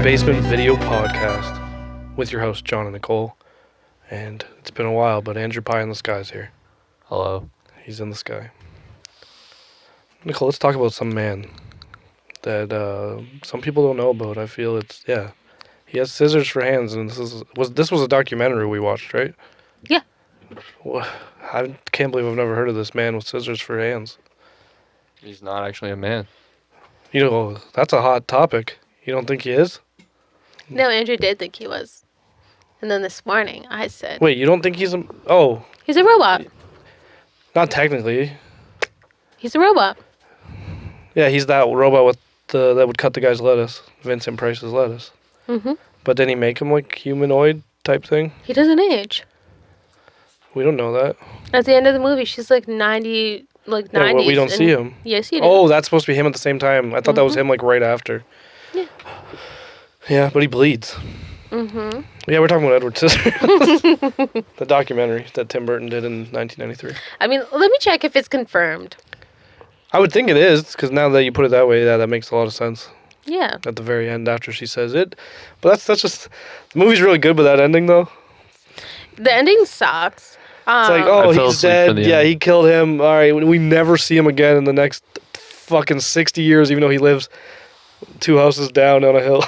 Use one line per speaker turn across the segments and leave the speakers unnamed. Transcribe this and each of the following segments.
Basement Video Podcast with your hosts, John and Nicole. And it's been a while, but Andrew Pie in the Sky's here.
Hello.
He's in the sky. Nicole, let's talk about some man that some people don't know about. I feel he has scissors for hands, and this was a documentary we watched, right?
Yeah.
Well, I can't believe I've never heard of this man with scissors for hands.
He's not actually a man.
You know, that's a hot topic. You don't think he is?
No, Andrew did think he was. And then this morning, I said...
Wait, you don't think he's a... Oh.
He's a robot.
Not technically.
He's a robot.
Yeah, he's that robot that would cut the guy's lettuce. Vincent Price's lettuce.
Mm-hmm.
But didn't he make him like humanoid type thing?
He doesn't age.
We don't know that.
At the end of the movie, she's like 90... Like 90s.
Yeah, well, we don't see him.
Yes, you do.
Oh, that's supposed to be him at the same time. I thought that was him like right after.
Yeah.
Yeah, but he bleeds.
Mm-hmm.
Yeah, we're talking about Edward Scissorhands. The documentary that Tim Burton did in 1993.
I mean, let me check if it's confirmed.
I would think it is, because now that you put it that way, yeah, that makes a lot of sense.
Yeah.
At the very end after she says it. But that's just... The movie's really good, but that ending, though.
The ending sucks.
It's like, oh, he's dead. Yeah, he killed him. All right, we never see him again in the next fucking 60 years, even though he lives 2 houses down on a hill.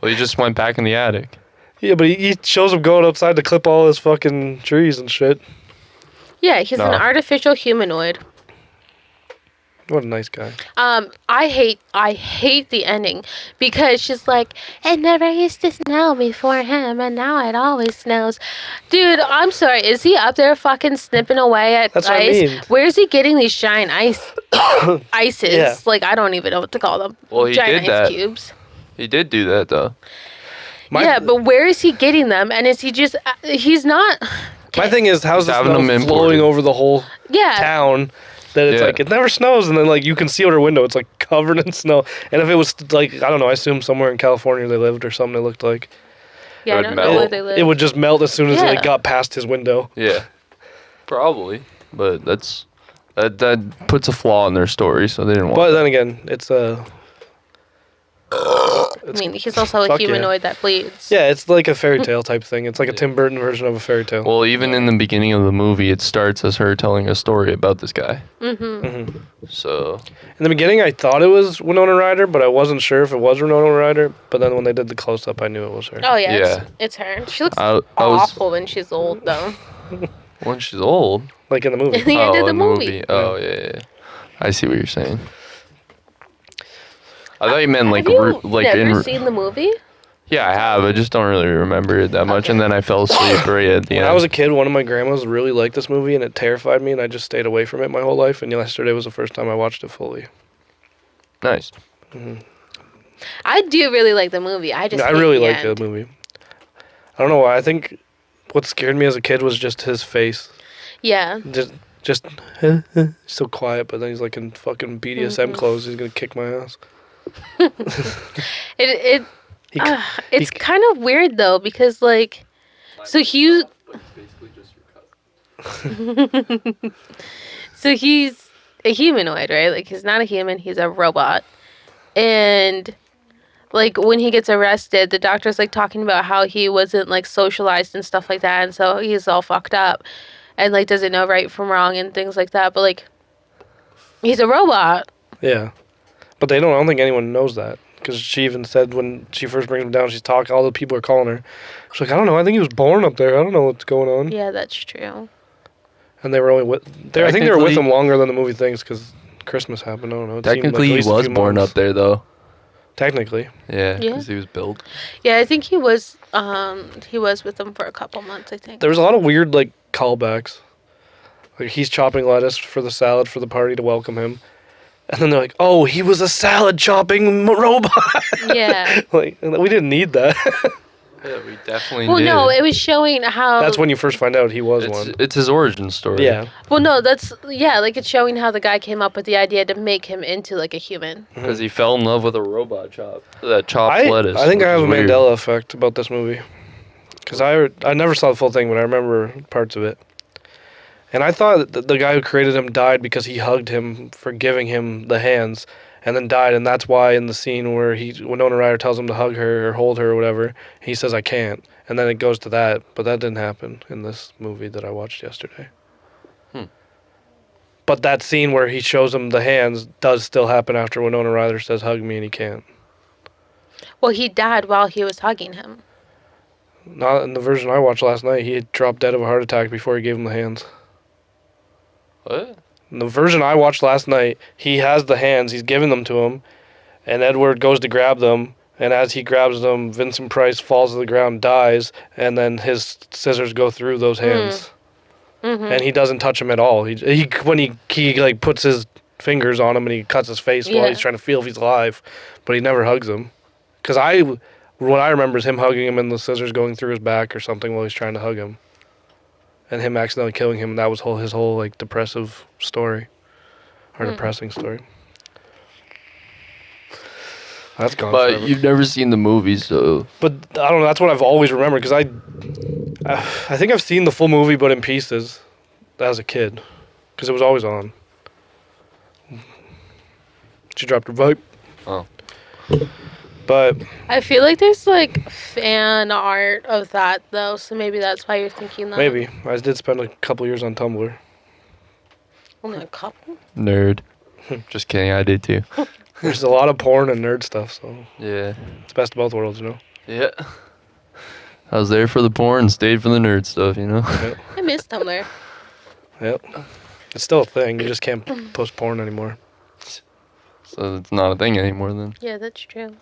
Well, he just went back in the attic.
Yeah, but he shows him going outside to clip all his fucking trees and shit.
Yeah, he's an artificial humanoid.
What a nice guy.
I hate the ending because she's like, it never used to snow before him, and now it always snows. Dude, I'm sorry. Is he up there fucking snipping away at
That's
ice?
What I mean.
Where's he getting these giant ices?
Yeah.
Like, I don't even know what to call them.
Well, he
giant
did
ice
that.
Cubes.
He did do that, though.
Yeah, but where is he getting them? And is he just... he's not...
My thing is, how's the snow flowing over the whole town? That it's like, it never snows, and then like you can see out her window, it's like covered in snow. And if it was like, I don't know, I assume somewhere in California they lived or something, it looked like.
Yeah, I don't know where they lived.
It would just melt as soon as it got past his window.
Yeah. Probably. But that puts a flaw in their story, so they didn't want
But then again, it's
I mean, he's also a humanoid that bleeds.
Yeah, it's like a fairy tale type thing. It's like a Tim Burton version of a fairy tale.
Well, even in the beginning of the movie, it starts as her telling a story about this guy.
Mm-hmm.
So...
In the beginning, I thought it was Winona Ryder, but I wasn't sure if it was Winona Ryder. But then when they did the close-up, I knew it was her.
Oh, yeah. It's her. She looks awful when she's old, though.
When she's old?
Like in the movie.
In the end of the movie.
Oh, yeah. I see what you're saying. I thought you meant like...
Have you never seen the movie?
Yeah, I have. I just don't really remember it that much, and then I fell asleep right at the end.
When I was a kid, one of my grandmas really liked this movie, and it terrified me, and I just stayed away from it my whole life, and yesterday was the first time I watched it fully.
Nice.
Mm-hmm.
I do really like the movie. I
really liked the movie. I don't know why. I think what scared me as a kid was just his face.
Yeah.
Just so quiet, but then he's like in fucking BDSM clothes. He's gonna kick my ass.
It's kind of weird though, because like, so he's so he's a humanoid, right? Like, he's not a human, he's a robot. And like when he gets arrested, the doctor's like talking about how he wasn't like socialized and stuff like that, and so he's all fucked up and like doesn't know right from wrong and things like that. But like, he's a robot.
Yeah, but I don't think anyone knows that. Because she even said when she first brings him down, she's talking, all the people are calling her. She's like, I don't know, I think he was born up there. I don't know what's going on.
Yeah, that's true.
And they were only with... I think they were with him longer than the movie thinks, because Christmas happened. I don't know.
Technically, he was born up there, though.
Technically.
Yeah, because he was built.
Yeah, I think he was with them for a couple months, I think.
There was a lot of weird, like, callbacks. Like, he's chopping lettuce for the salad for the party to welcome him. And then they're like, oh, he was a salad chopping robot.
Yeah.
Like, we didn't need that.
Yeah, we definitely
did.
did.
Well, no, it was showing how...
That's when you first find out he was one.
It's his origin story.
Yeah.
Well, no, like it's showing how the guy came up with the idea to make him into like a human.
Because he fell in love with a robot that chopped lettuce.
I think I have a Mandela effect about this movie. Because I never saw the full thing, but I remember parts of it. And I thought that the guy who created him died because he hugged him for giving him the hands. and then died, and that's why in the scene where Winona Ryder tells him to hug her or hold her or whatever, he says I can't, and then it goes to that, but that didn't happen in this movie that I watched yesterday. But that scene where he shows him the hands does still happen after Winona Ryder says hug me and he can't.
Well, he died while he was hugging him.
Not in the version I watched last night. He had dropped dead of a heart attack before he gave him the hands.
What?
In the version I watched last night, he has the hands, he's giving them to him, and Edward goes to grab them, and as he grabs them, Vincent Price falls to the ground, dies, and then his scissors go through those hands.
Mm-hmm.
And he doesn't touch him at all. He when he like puts his fingers on him and he cuts his face while he's trying to feel if he's alive, but he never hugs him. Because what I remember is him hugging him and the scissors going through his back or something while he's trying to hug him. And him accidentally killing him, and that was his whole like depressive story. Or depressing story. That's gone
But
forever.
you've never seen the movie, so...
But I don't know, that's what I've always remembered, because I think I've seen the full movie, but in pieces, as a kid. Because it was always on. She dropped her vape.
Oh.
But
I feel like there's like fan art of that though, so maybe that's why you're thinking that.
maybe. I did spend a couple years on Tumblr.
Only a couple.
Nerd. Just kidding, I did too.
There's a lot of porn and nerd stuff, so
Yeah.
it's best of both worlds, you know?
Yeah. I was there for the porn, stayed for the nerd stuff, you know?
Yep.
I miss Tumblr.
Yep. It's still a thing, you just can't post porn anymore.
So it's not a thing anymore then.
Yeah, that's true.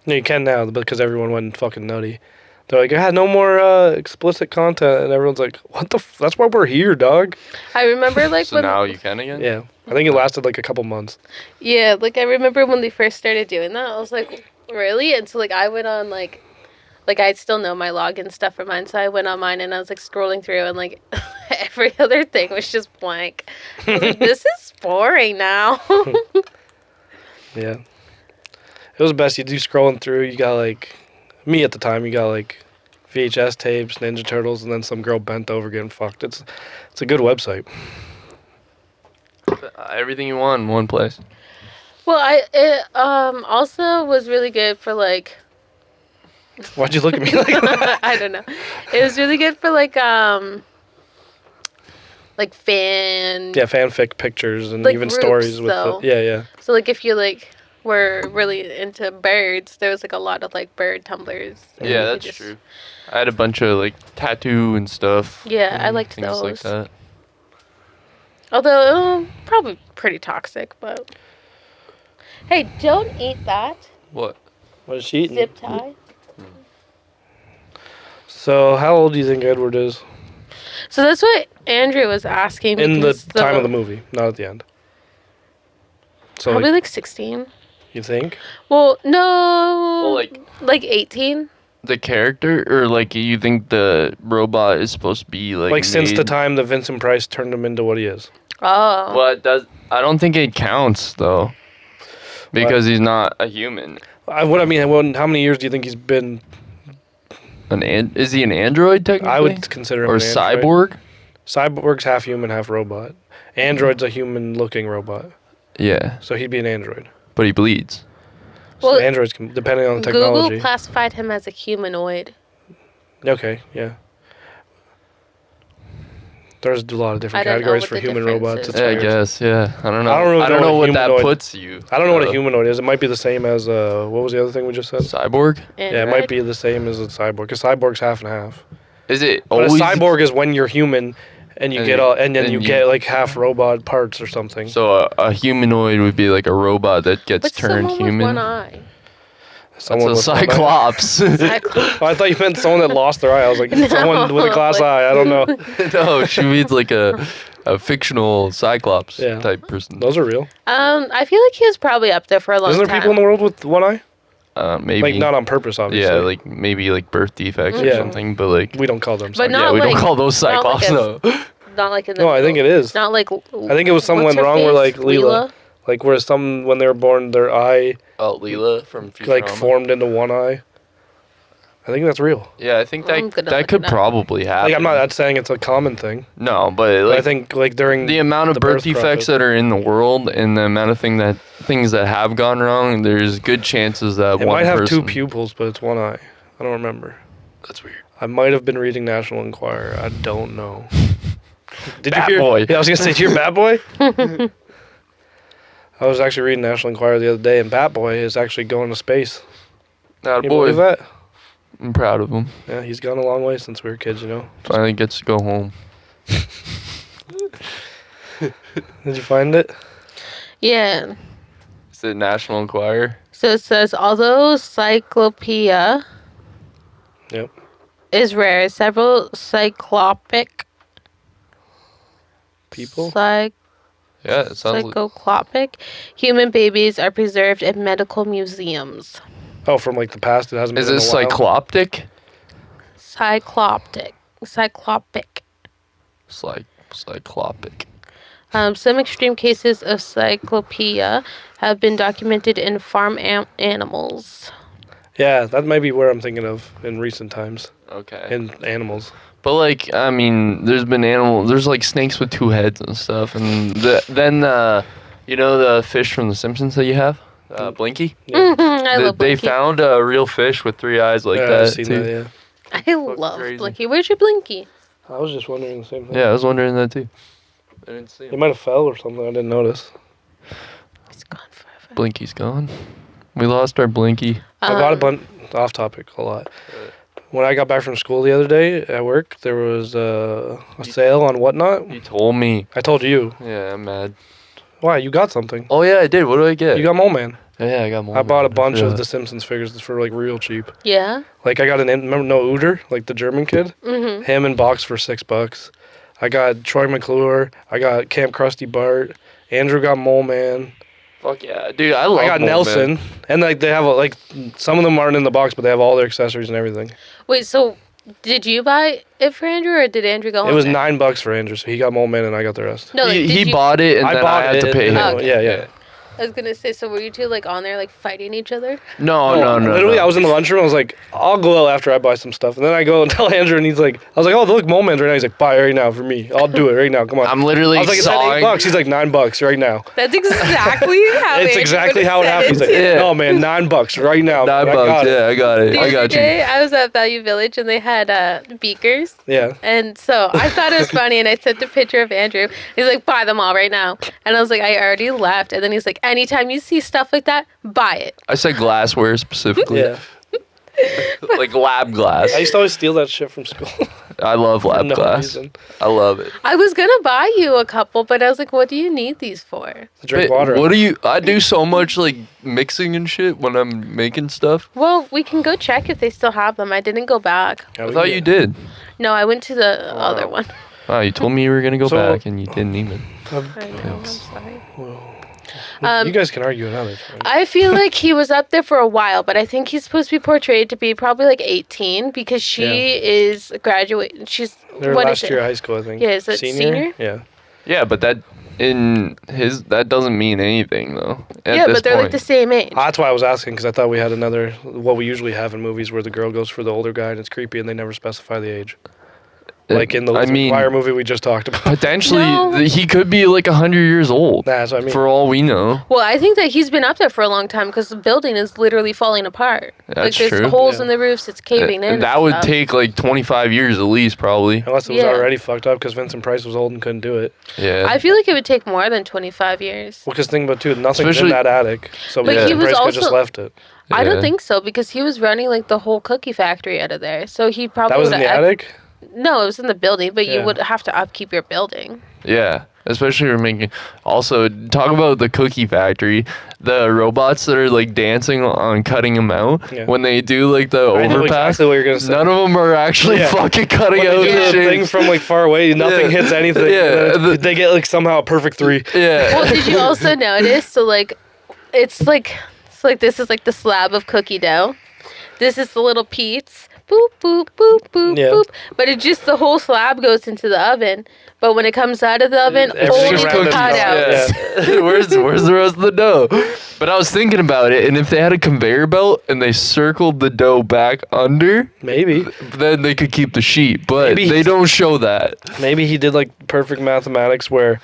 No, you can now, because everyone went fucking nutty. They're like, yeah, no more explicit content, and everyone's like, what the that's why we're here, dog.
I remember like
So
when
now you can again?
Yeah. I think it lasted like a couple months.
yeah, like I remember when they first started doing that, I was like, really? And so like I went on like I still know my login stuff for mine, so I went on mine and I was like scrolling through and like every other thing was just blank. I was like, this is boring now.
Yeah. It was best. You do scrolling through, you got like, me at the time, you got like VHS tapes, Ninja Turtles, and then some girl bent over getting fucked. It's a good website.
Everything you want in one place.
Well, it also was really good for like
Why'd you look at me like that?
I don't know. It was really good for like fan.
Yeah, fanfic pictures and
Like
even
groups,
stories with
though.
yeah.
So like if you like were really into birds, there was like a lot of like bird tumblers. and
Yeah,
you
that's
just-
true. I had a bunch of like tattoo and stuff.
Yeah, I liked
Things
those.
like that.
Although probably pretty toxic, but hey, don't eat that
What?
What is she eating?
zip tie.
So how old do you think Edward is?
So that's what Andrew was asking.
In the
because
time of the movie, not at the end. So
Probably
like,
like 16.
you think?
Well, no.
Well,
like 18.
The character, or like you think the robot is supposed to be like
Since the
made-
time that Vincent Price turned him into what he is.
Oh.
Well, it does. I don't think it counts though, because he's not a human.
How many years do you think he's been?
Is he an android technically?
I would consider him
or
an android.
cyborg.
Cyborg's half human, half robot. Android's a human-looking robot,
Yeah,
so he'd be an android.
but he bleeds.
So
Well,
androids can, depending on the
Google
technology.
classified him as a humanoid.
Okay, yeah. There's a lot of different
I don't know
categories
what
for
the
human
difference
robots.
is.
It's
Yeah, I
weird.
guess. Yeah, I don't know.
I don't really know
know
what
what that
humanoid-
puts you.
I don't know what a humanoid is. It might be the same as what was the other thing we just said?
Cyborg.
Yeah, it might be the same as a cyborg. Because cyborg's half and half.
Is it
But
always
a cyborg is when you're human, and you
And
get
you-
all, and then
and
you
you-
get like half robot parts or something.
So a humanoid would be like a robot that gets
But
turned
someone
human.
with one eye.
Someone
That's a
with one eye.
cyclops.
Cyclops.
Oh, I thought you meant someone that lost their eye. I was like, someone with a glass
like-
eye. I don't know.
No, she means like a fictional cyclops
Yeah.
type person.
Those are real.
I feel like he was probably up there for a long
Isn't
time.
there people in the world with one eye?
Maybe.
Like not on purpose, obviously.
Yeah, like maybe like birth defects or
Yeah.
something, but like
we don't call them.
But
cyborgs.
not
yeah, we
like-
don't call those
not like
cyclops.
a-
No.
Not like in the
No, I think it is.
Not like.
I think it was someone
what's her
wrong where
face?
like Leela, like where some when they were born, their eye
Oh, Leela from Futurama.
like formed into one eye. I think that's real.
Yeah, I think
I'm gonna
that
look
could
it up.
probably happen.
Like I'm not saying it's a common thing,
No, but
but
like
I think like during
the amount of
the
birth defects
process-
that are in the world and the amount of things that have gone wrong, there's good chances that
it
one
might have
person.
two pupils, but it's one eye. I don't remember.
That's weird.
I might have been reading National Enquirer. I don't know. Did
Bat
you hear?
boy.
Yeah, I was gonna say, did you hear Bat Boy? I was actually reading National Enquirer the other day, and Bat Boy is actually going to space.
That
Can you
boy.
believe that?
I'm proud of him.
Yeah, he's gone a long way since we were kids, you know.
Finally gets to go home.
Did you find it?
Yeah.
Is it National Enquirer?
So it says, although cyclopia
Yep.
is rare, several cyclopic
People?
Yeah, it sounds like.
Cyclopic human babies are preserved in medical museums.
Oh, from like the past, it hasn't
Is
been
it
in a while.
cycloptic?
Cyclopic.
Cyclopic.
Some extreme cases of cyclopia have been documented in farm animals.
Yeah, that might be where I'm thinking of in recent times.
Okay.
In animals.
But like, I mean, there's been there's like snakes with two heads and stuff, and then you know the fish from the Simpsons that you have, Blinky.
Yeah.
I love
They
Blinky.
found a real fish with three eyes like
Yeah,
that
I've seen
too.
that, yeah.
I love
crazy.
Blinky. Where's your Blinky?
I was just wondering the same thing.
Yeah, I was wondering that too. I didn't see
He
him.
might have fell or something. I didn't notice.
It's gone forever.
Blinky's gone. We lost our Blinky.
I bought a bunch off topic a lot. When I got back from school the other day at work, there was a sale on whatnot.
You told me.
I told you.
Yeah, I'm mad.
Why? You got something.
Oh yeah, I did. What did I get?
You got Mole Man.
Yeah, I got more.
I bought a bunch of
Yeah.
the Simpsons figures for like real cheap.
Yeah?
Like I got remember Noah Uder, like the German kid?
Mm-hmm.
Him in box for $6. I got Troy McClure. I got Camp Krusty Bart. Andrew got Mole Man.
Fuck yeah, dude! I love.
I got
Mole
Nelson.
Man.
And like they have like some of them aren't in the box, but they have all their accessories and everything.
Wait, so did you buy it for Andrew or did Andrew go
It
on
was
there?
$9 for Andrew, so he got Mole Man and I got the rest.
No, like,
he
did you,
bought it and
I
then
bought
I had to
it,
pay him.
and-
Okay.
Yeah.
I was gonna say, so were you two like on there like fighting each other?
No.
Literally, I was in the lunchroom. I was like, I'll go out after I buy some stuff. And then I go and tell Andrew, and he's like, I was like, oh, look, Mole Man's right now. He's like, buy it right now for me. I'll do it right now. Come on.
I'm literally
I was like, it's at
sawing.
$8. He's like, $9 right now.
That's exactly how
It's
Andrew
exactly
would've
how it
said
happened. He's like,
too.
Yeah.
no, man, $9 right now.
$9.
I got it.
Yeah, I got it.
The
I
other
got you.
day, I was at Value Village and they had beakers.
Yeah.
And so I thought it was funny and I sent a picture of Andrew. He's like, buy them all right now. And I was like, I already left. And then he's like, anytime you see stuff like that, buy it.
I said glassware specifically.
Yeah.
Like lab glass.
I used to always steal that shit from school.
I love
for
lab
no
glass.
reason.
I love it.
I was going to buy you a couple, but I was like, what do you need these for?
To drink
Hey,
water.
What do you? I do so much like mixing and shit when I'm making stuff.
Well, we can go check if they still have them. I didn't go back.
Yeah,
I
we
thought
did.
you did.
No, I went to the other one.
Oh, you told me you were gonna go
So-
back and you didn't even.
I know, I'm sorry.
You guys can argue another time.
I feel like he was up there for a while, but I think he's supposed to be portrayed to be probably like 18 because she is graduating. She's
They're
what
last
is
year
it?
of high school, I think.
Yeah, is it senior?
Yeah.
Yeah, but that that doesn't mean anything though. At
Yeah,
this
but they're
point.
like the same age.
That's why I was asking, because I thought we had another, what we usually have in movies where the girl goes for the older guy and it's creepy and they never specify the age. Like in the Wire movie we just talked about.
potentially
No.
he could be like 100 years old.
That's what I mean.
For all we know.
Well, I think that he's been up there for a long time because the building is literally falling apart.
That's
like there's
true.
holes
Yeah.
in the roofs, it's caving in.
And that
and
would
stuff.
take like 25 years at least, probably.
Unless it was
Yeah.
already fucked up because Vincent Price was old and couldn't do it.
Yeah.
I feel like it would take more than 25 years.
Well, because think about it, too, nothing's
Especially-
in that attic. So
But
Vincent
he
was
Price could have just
also-
left it.
I don't
Yeah.
think so because he was running like the whole cookie factory out of there. So he probably
That was in
would've
the attic?
No, it was in the building, but you
Yeah.
would have to upkeep your building.
Yeah, especially for making. Also, talk about the cookie factory. The robots that are like dancing on cutting them out
Yeah.
when they do like the
I know
overpass.
exactly what you're going to say.
None of them are actually
Yeah.
fucking cutting
When
out
they do
the
the
shit.
thing from like far away, nothing
Yeah.
hits anything.
Yeah,
And then
the-
they get like somehow a perfect 3.
Yeah.
Well, did you also notice? So like, it's like this is like the slab of cookie dough. This is the little Pete's. boop, boop, boop, boop,
Yeah.
boop. But it just, the whole slab goes into the oven. But when it comes out of the oven,
Everything's
only the
rounded up.
cutouts.
Yeah. where's the rest of the dough? But I was thinking about it, and if they had a conveyor belt and they circled the dough back under,
Maybe.
then they could keep the sheet. But
Maybe.
they don't show that.
Maybe he did like perfect mathematics where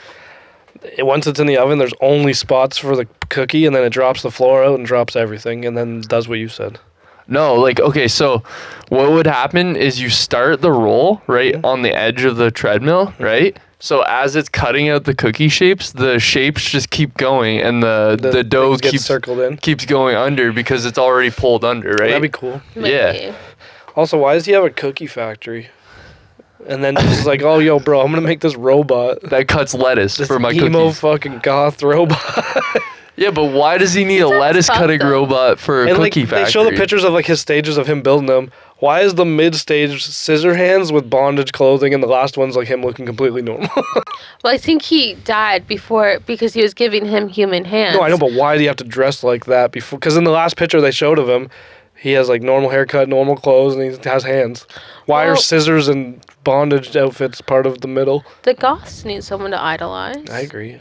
once it's in the oven, there's only spots for the cookie, and then it drops the flour out and drops everything, and then does what you said.
No, like, okay, so what would happen is you start the roll, right, on the edge of the treadmill, right? So as it's cutting out the cookie shapes, the shapes just keep going, and the dough
things get
keeps
circled in.
keeps going under because it's already pulled under, right?
That'd be cool.
Yeah.
Also, why does he have a cookie factory? And then just like, oh, yo, bro, I'm gonna make this robot.
That cuts lettuce
This
for my
emo
cookies.
fucking goth robot.
Yeah, but why does he need a
sounds
lettuce
fucked
cutting
up.
robot for a
And like,
cookie factory?
they show the pictures of like his stages of him building them. Why is the mid stage scissor hands with bondage clothing, and the last one's like him looking completely normal?
Well, I think he died before because he was giving him human hands.
No, I know, but why do you have to dress like that before? Because in the last picture they showed of him, he has like normal haircut, normal clothes, and he has hands. Why are
Well-
scissors and bondage outfits part of the middle?
The Goths need someone to idolize.
I agree.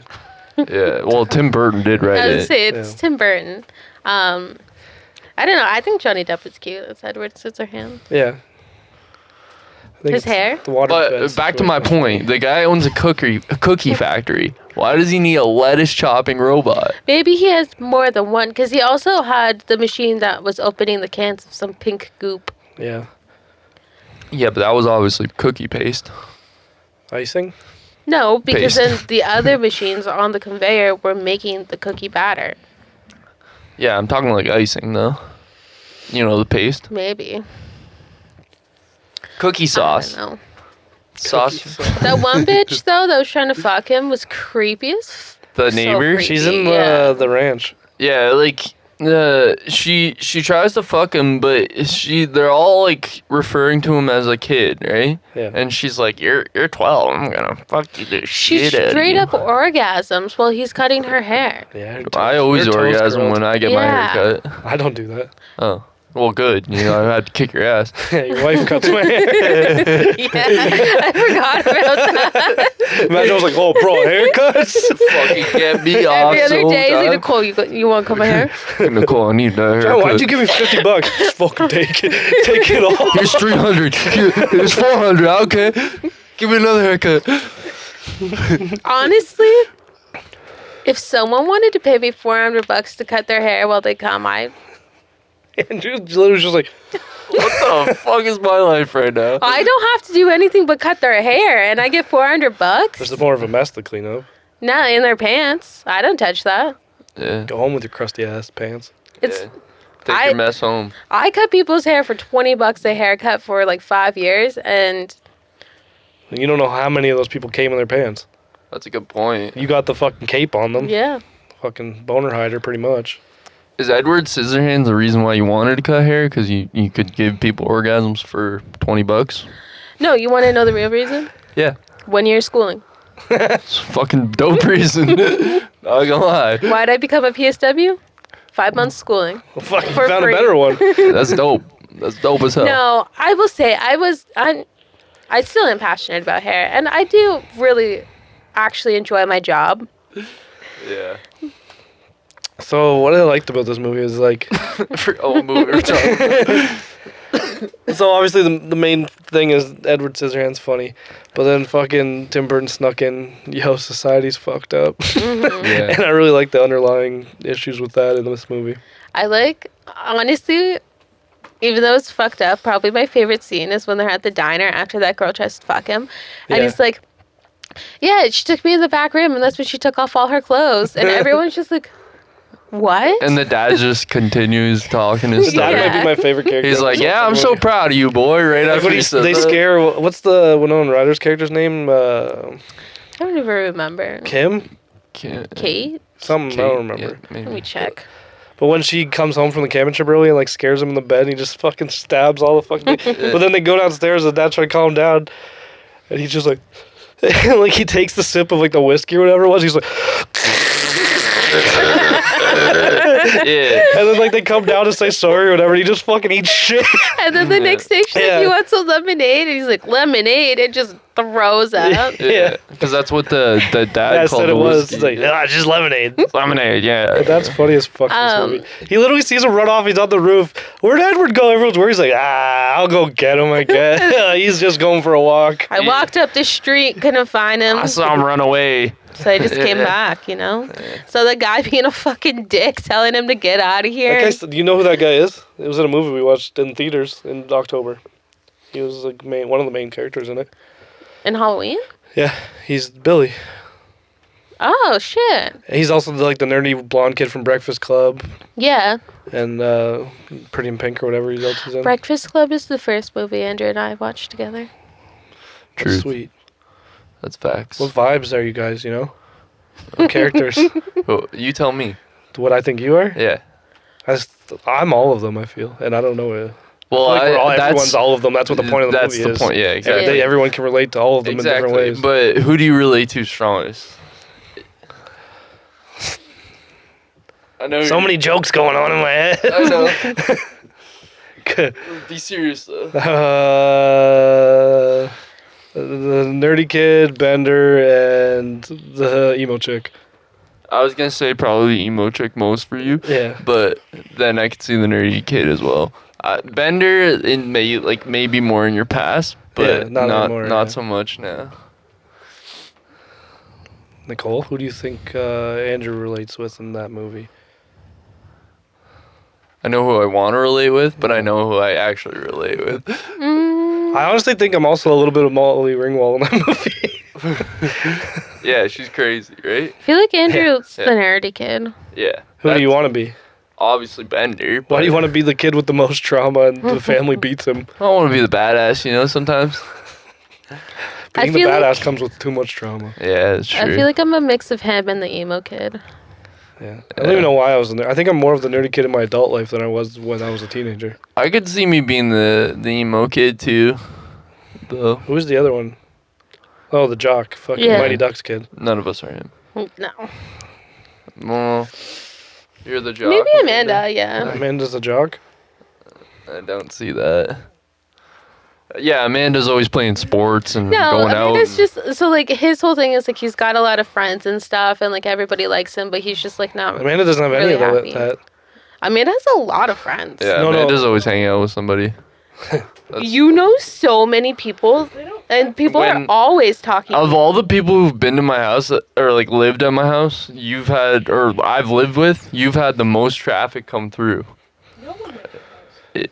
Yeah, well, Tim Burton did write
I was
it.
say it's
Yeah.
Tim Burton. I don't know. I think Johnny Depp is cute. It's Edward Scissorhands.
Yeah. I think
His
it's
hair?
The water
But
bed
back to my
situation.
point. The guy owns a cookie factory. Why does he need a lettuce chopping robot?
Maybe he has more than one because he also had the machine that was opening the cans of some pink goop.
Yeah.
Yeah, but that was obviously cookie paste.
Icing?
No, because
Paste.
then the other machines on the conveyor were making the cookie batter.
Yeah, I'm talking like icing though. You know, the paste.
Maybe.
Cookie sauce.
I don't know.
Sauce.
That one bitch though that was trying to fuck him was creepy as
The
so
neighbor.
creepy.
She's in
Yeah.
the ranch.
Yeah, like she tries to fuck him, but they're all like referring to him as a kid, right?
Yeah.
And she's like, "You're 12. I'm gonna fuck you the
She
shit out of
straight
you."
up orgasms while he's cutting her hair.
Yeah.
I always
her toes
orgasm
curled.
when I get my
Yeah.
hair cut.
I don't do that.
Oh, well, good. You know, I had to kick your ass.
Yeah, your wife cuts my hair.
Yeah, I forgot about that.
Imagine I was like, oh, bro, haircuts?
Fucking get me off
Every other
so
day, he's like,
time.
Nicole, you want to cut my hair?
Nicole, I need that
John,
haircut.
why'd you give me $50? Just fucking take it. Take it all.
Here's 300. Here's 400. Okay. Give me another haircut.
Honestly, if someone wanted to pay me $400 to cut their hair while they come, I
Andrew literally was just like,
What the fuck is my life right now?
don't have to do anything but cut their hair, and I get $400.
there's more of a mess to clean up.
Not in their pants. I don't touch that.
Yeah.
Go home with your crusty ass pants.
It's
Yeah. Take your mess home.
I cut people's hair for $20 a haircut for like 5 years, and
And you don't know how many of those people came in their pants.
That's a good point.
You got the fucking cape on them.
yeah.
Fucking boner hider, pretty much.
Is Edward Scissorhands the reason why you wanted to cut hair? Because you could give people orgasms for $20?
No, you want to know the real reason?
Yeah.
1 year schooling.
It's a fucking dope reason. Not gonna lie.
Why'd I become a PSW? 5 months schooling.
Well, fucking
For
found
free.
a better one.
That's dope. That's dope as hell.
No, I will say I still am passionate about hair, and I do really actually enjoy my job.
Yeah.
So what I liked about this movie is like,
Oh, movie we're talking about.
so obviously the main thing is Edward Scissorhands funny, but then fucking Tim Burton snuck in, yo, society's fucked up.
Yeah.
And I really like the underlying issues with that in this movie.
I like, honestly, even though it's fucked up, probably my favorite scene is when they're at the diner after that girl tries to fuck him. And
Yeah.
he's like, yeah, she took me in the back room, and that's when she took off all her clothes. And everyone's just like, what?
And the dad just continues talking and
That
stuff.
Yeah.
might be my favorite character.
He's like, "Yeah, I'm so proud of you, boy." Right
Like
after
when
he said
they
that.
scare, what's the Winona Ryder's character's name?
I don't even remember.
Kim?
Kate?
Something, I don't remember.
Yeah, maybe.
Let me check.
But when she comes home from the cabin trip early and like scares him in the bed, and he just fucking stabs all the fucking But then they go downstairs and dad try to calm him down, and he's just like, like he takes the sip of like the whiskey or whatever it was. He's like,
Yeah.
And then like they come down to say sorry or whatever. And he just fucking eats shit.
And then the next day she's like, "You want some lemonade?" And he's like, "Lemonade," and just throws up.
Yeah. Because that's what the dad
I
called
said it
the
was.
whiskey.
It's like, just lemonade.
Lemonade, yeah.
But that's funny as fuck. This movie. He literally sees him run off. He's on the roof. Where'd Edward go? Everyone's worried. He's like, I'll go get him. I guess he's just going for a walk.
I walked up the street, couldn't find him.
I saw him run away.
So I just came back, you know? So the guy being a fucking dick telling him to get out of here.
That guy, do you know who that guy is? It was in a movie we watched in theaters in October. He was like one of the main characters in it.
In Halloween?
Yeah, he's Billy.
Oh, shit.
He's also like the nerdy blonde kid from Breakfast Club
Yeah.
and Pretty in Pink or whatever else he's in.
Breakfast Club is the first movie Andrew and I watched together.
That's
Truth.
sweet.
That's facts.
What vibes are you guys, you know? What characters?
Well, you tell me.
What I think you are?
Yeah.
I'm all of them, I feel. And I don't know.
Well,
everyone's all of them. That's what the point of the movie is.
That's the point, yeah, exactly.
Everyone can relate to all of them in different ways.
But who do you relate to strongest? I know.
So many jokes going on in my head.
I know. Be serious, though.
The nerdy kid, Bender, and the emo chick.
I was going to say probably emo chick most for you.
Yeah.
But then I could see the nerdy kid as well. Bender, maybe more in your past, but
not anymore,
not
yeah.
so much now.
Nicole, who do you think Andrew relates with in that movie?
I know who I want to relate with, but I know who I actually relate with.
I honestly think I'm also a little bit of Molly Ringwald in that movie.
Yeah, she's crazy, right?
I feel like Andrew's
Yeah.
the nerdy kid.
Yeah.
Who do you want to be?
Obviously Bender.
Why do you want to be the kid with the most trauma and the family beats him?
I want to be the badass, sometimes.
Being the
feel like-
badass comes with too much trauma.
Yeah, it's true.
I feel like I'm a mix of him and the emo kid.
Yeah. I don't even know why I was in there. I think I'm more of the nerdy kid in my adult life than I was when I was a teenager.
I could see me being the emo kid too. Though
Who was the other one? Oh, the jock. Fucking
Yeah.
Mighty Ducks kid.
none of us are him.
No.
Well, you're the jock.
Maybe Amanda, yeah.
Amanda's the jock?
I don't see that. Yeah, Amanda's always playing sports and
No,
going out.
Amanda's just so like his whole thing is like he's got a lot of friends and stuff and like everybody likes him, but he's just like not.
Amanda doesn't have any
Really
of
happy.
that.
Amanda has a lot of friends.
Yeah,
No, no.
Amanda's always hanging out with somebody.
You know so many people, and people are
When-
always talking.
Of all the people who've been to my house or like lived at my house, I've lived with, you've had the most traffic come through.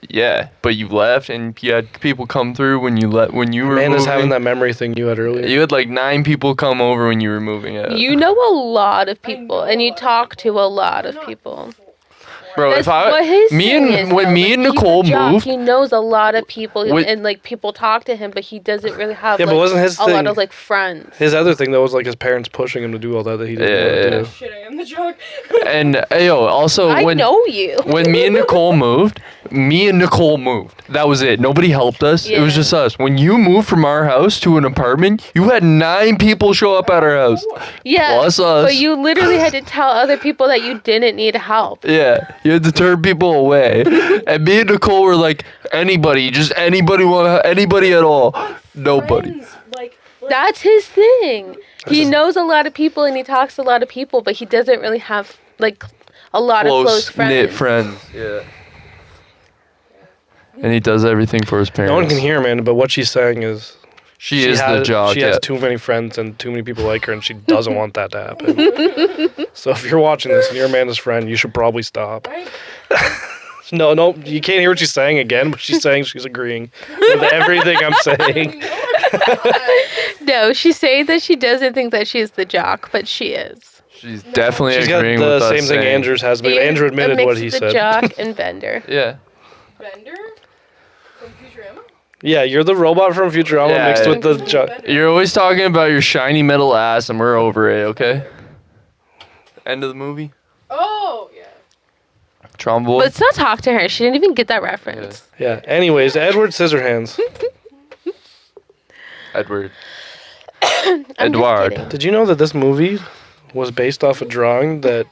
Yeah, but you left and you had people come through when you were
Amanda's
moving.
having that memory thing you had earlier.
You had like 9 people come over when you were moving out.
You know a lot of people, and you talk to a lot of people.
Bro,
That's what his thing is,
when
though.
me and
Like, he's a
Nicole
jock.
moved,
he knows a lot of people,
What-
and like people talk to him, but he doesn't really have
Yeah, but
like,
wasn't his
a lot
thing-
of like friends.
His other thing, though, was like his parents pushing him to do all that he didn't want to
Yeah.
do.
Shit, I am the joke.
and also
I
when
know you.
when me and Nicole moved, that was it. Nobody helped us. It was
Yeah.
just us. When you moved from our house to an apartment, you had 9 people show up at our house.
Yeah,
Plus us.
but you literally had to tell other people that you didn't need help.
Yeah, you had to turn people away. And me and Nicole were like, anybody at all. Nobody.
Friends, like
That's his thing. He knows a lot of people and he talks to a lot of people, but he doesn't really have like a lot of close friends.
Knit friends. Yeah. And he does everything for his parents.
No one can hear Amanda, but what she's saying is
She is the jock.
She
Yeah.
has too many friends and too many people like her, and she doesn't want that to happen. So if you're watching this and you're Amanda's friend, you should probably stop.
right?
No, you can't hear what she's saying again, but she's saying she's agreeing with everything I'm saying.
No, she's saying that she doesn't think that she's the jock, but she is.
She's definitely
She's got
agreeing
the
with us.
same thing
saying-
Andrews has, but
She's
Andrew
a
admitted
mix
what
of
he
the
said.
jock and Bender.
Yeah.
Bender from Futurama.
Yeah, you're the robot from Futurama
Yeah,
mixed
yeah.
with the jock.
You're always talking about your shiny metal ass, and we're over it, okay? End of the movie.
Oh yeah.
Tromboy.
Let's not talk to her. She didn't even get that reference.
Yeah. Anyways, Edward Scissorhands.
Edward.
I'm just
Edward.
kidding.
Did you know that this movie was based off a drawing that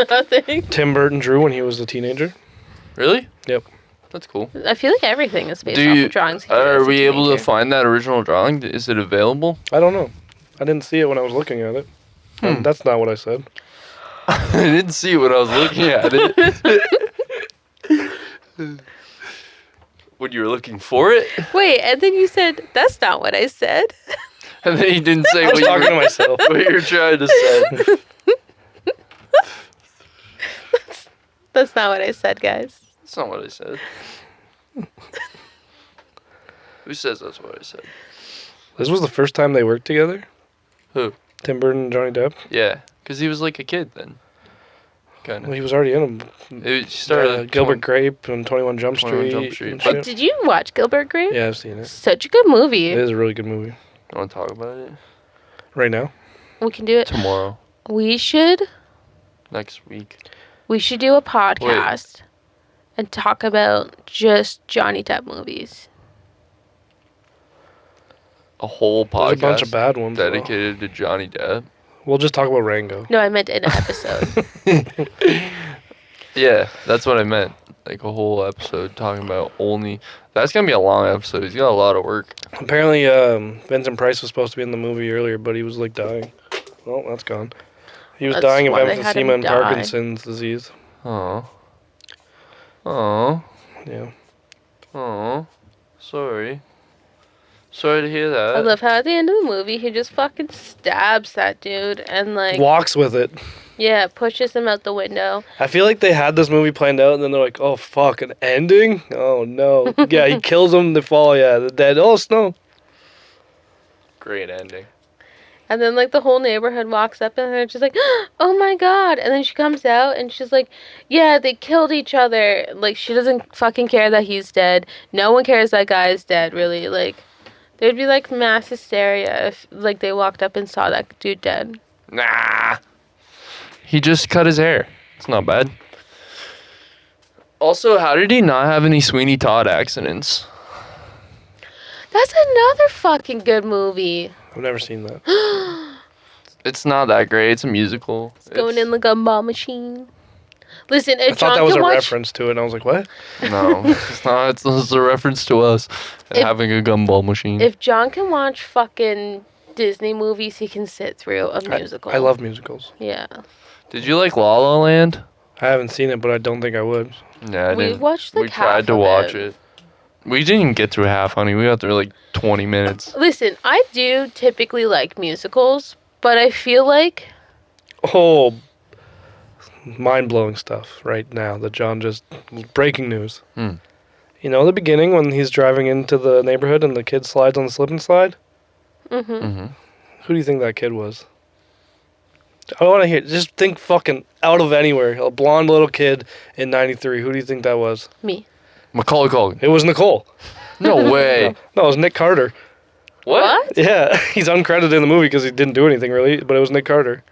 Nothing.
Tim Burton drew when he was a teenager.
Really?
Yep.
That's cool.
I feel like everything is based off of drawings. he did as
Are
a
we able to
teenager.
find that original drawing? Is it available?
I don't know. I didn't see it when I was looking at it. That's not what I said.
I didn't see it when I was looking at it. When you were looking for it?
Wait, and then you said, that's not what I said.
And then you didn't say
I
what
was
you
talking to
were,
myself.
what you were trying to say.
That's not what I said, guys.
That's not what I said. Who says that's what I said?
This was the first time they worked together.
Who?
Tim Burton and Johnny Depp.
Yeah, because he was like a kid then. Kind
Well,
of.
he was already in them.
He started
Gilbert Grape and 21 Jump
21
Street.
Jump Street.
and
But
shit.
Did you watch Gilbert Grape?
Yeah, I've seen it.
Such a good movie.
It is a really good movie.
I want to talk about it
Right now.
We can do it.
tomorrow,
We should
next week.
do a podcast and talk about just Johnny Depp movies.
A whole podcast
There's a bunch of bad ones. though.
dedicated to Johnny Depp.
We'll just talk about Rango.
No, I meant in an episode.
Yeah, that's what I meant. Like a whole episode talking about only. That's gonna be a long episode. He's got a lot of work.
Apparently, Vincent Price was supposed to be in the movie earlier, but he was like dying. Well, that's gone. He was
That's
dying of
why they had him
emphysema and
die.
Parkinson's disease.
Oh. Oh.
Yeah.
Oh. Sorry. Sorry to hear that.
I love how at the end of the movie he just fucking stabs that dude and like
Walks with it.
yeah, pushes him out the window.
I feel like they had this movie planned out, and then they're like, "Oh fuck, an ending? Oh no!" Yeah, he kills them. They fall. Yeah, they're dead. Oh snow.
Great ending.
And then like the whole neighborhood walks up and they're just like, "Oh my god." And then she comes out and she's like, "Yeah, they killed each other." Like she doesn't fucking care that he's dead. No one cares that guy is dead, really. Like there'd be like mass hysteria if like they walked up and saw that dude dead.
Nah. He just cut his hair. It's not bad. Also, how did he not have any Sweeney Todd accidents?
That's another fucking good movie.
I've never seen that.
It's not that great. It's a musical. It's
Going in the gumball machine. Listen,
I
if
thought
John
that was
can
a
watch,
reference to it, and I was like, "What?"
No, it's not. It's a reference to us and
If-
having a gumball machine.
if John can watch fucking Disney movies, he can sit through a musical.
I love musicals.
Yeah,
Did you like La La Land?
I haven't seen it, but I don't think I would.
Yeah, I
we
didn't.
watched like
We
half
tried to
of
watch it. We didn't even get through half, honey. We got through like 20 minutes.
Listen, I do typically like musicals, but I feel like
Oh, mind-blowing stuff right now that John just breaking news.
Hmm.
You know the beginning when he's driving into the neighborhood and the kid slides on the slip and slide?
Mm-hmm.
Who do you think that kid was? I want to hear. Just think fucking out of anywhere. A blonde little kid in '93. Who do you think that was?
me.
Macaulay Culkin.
It was Nicole.
No way.
No, it was Nick Carter.
What?
Yeah, he's uncredited in the movie because he didn't do anything really, but it was Nick Carter.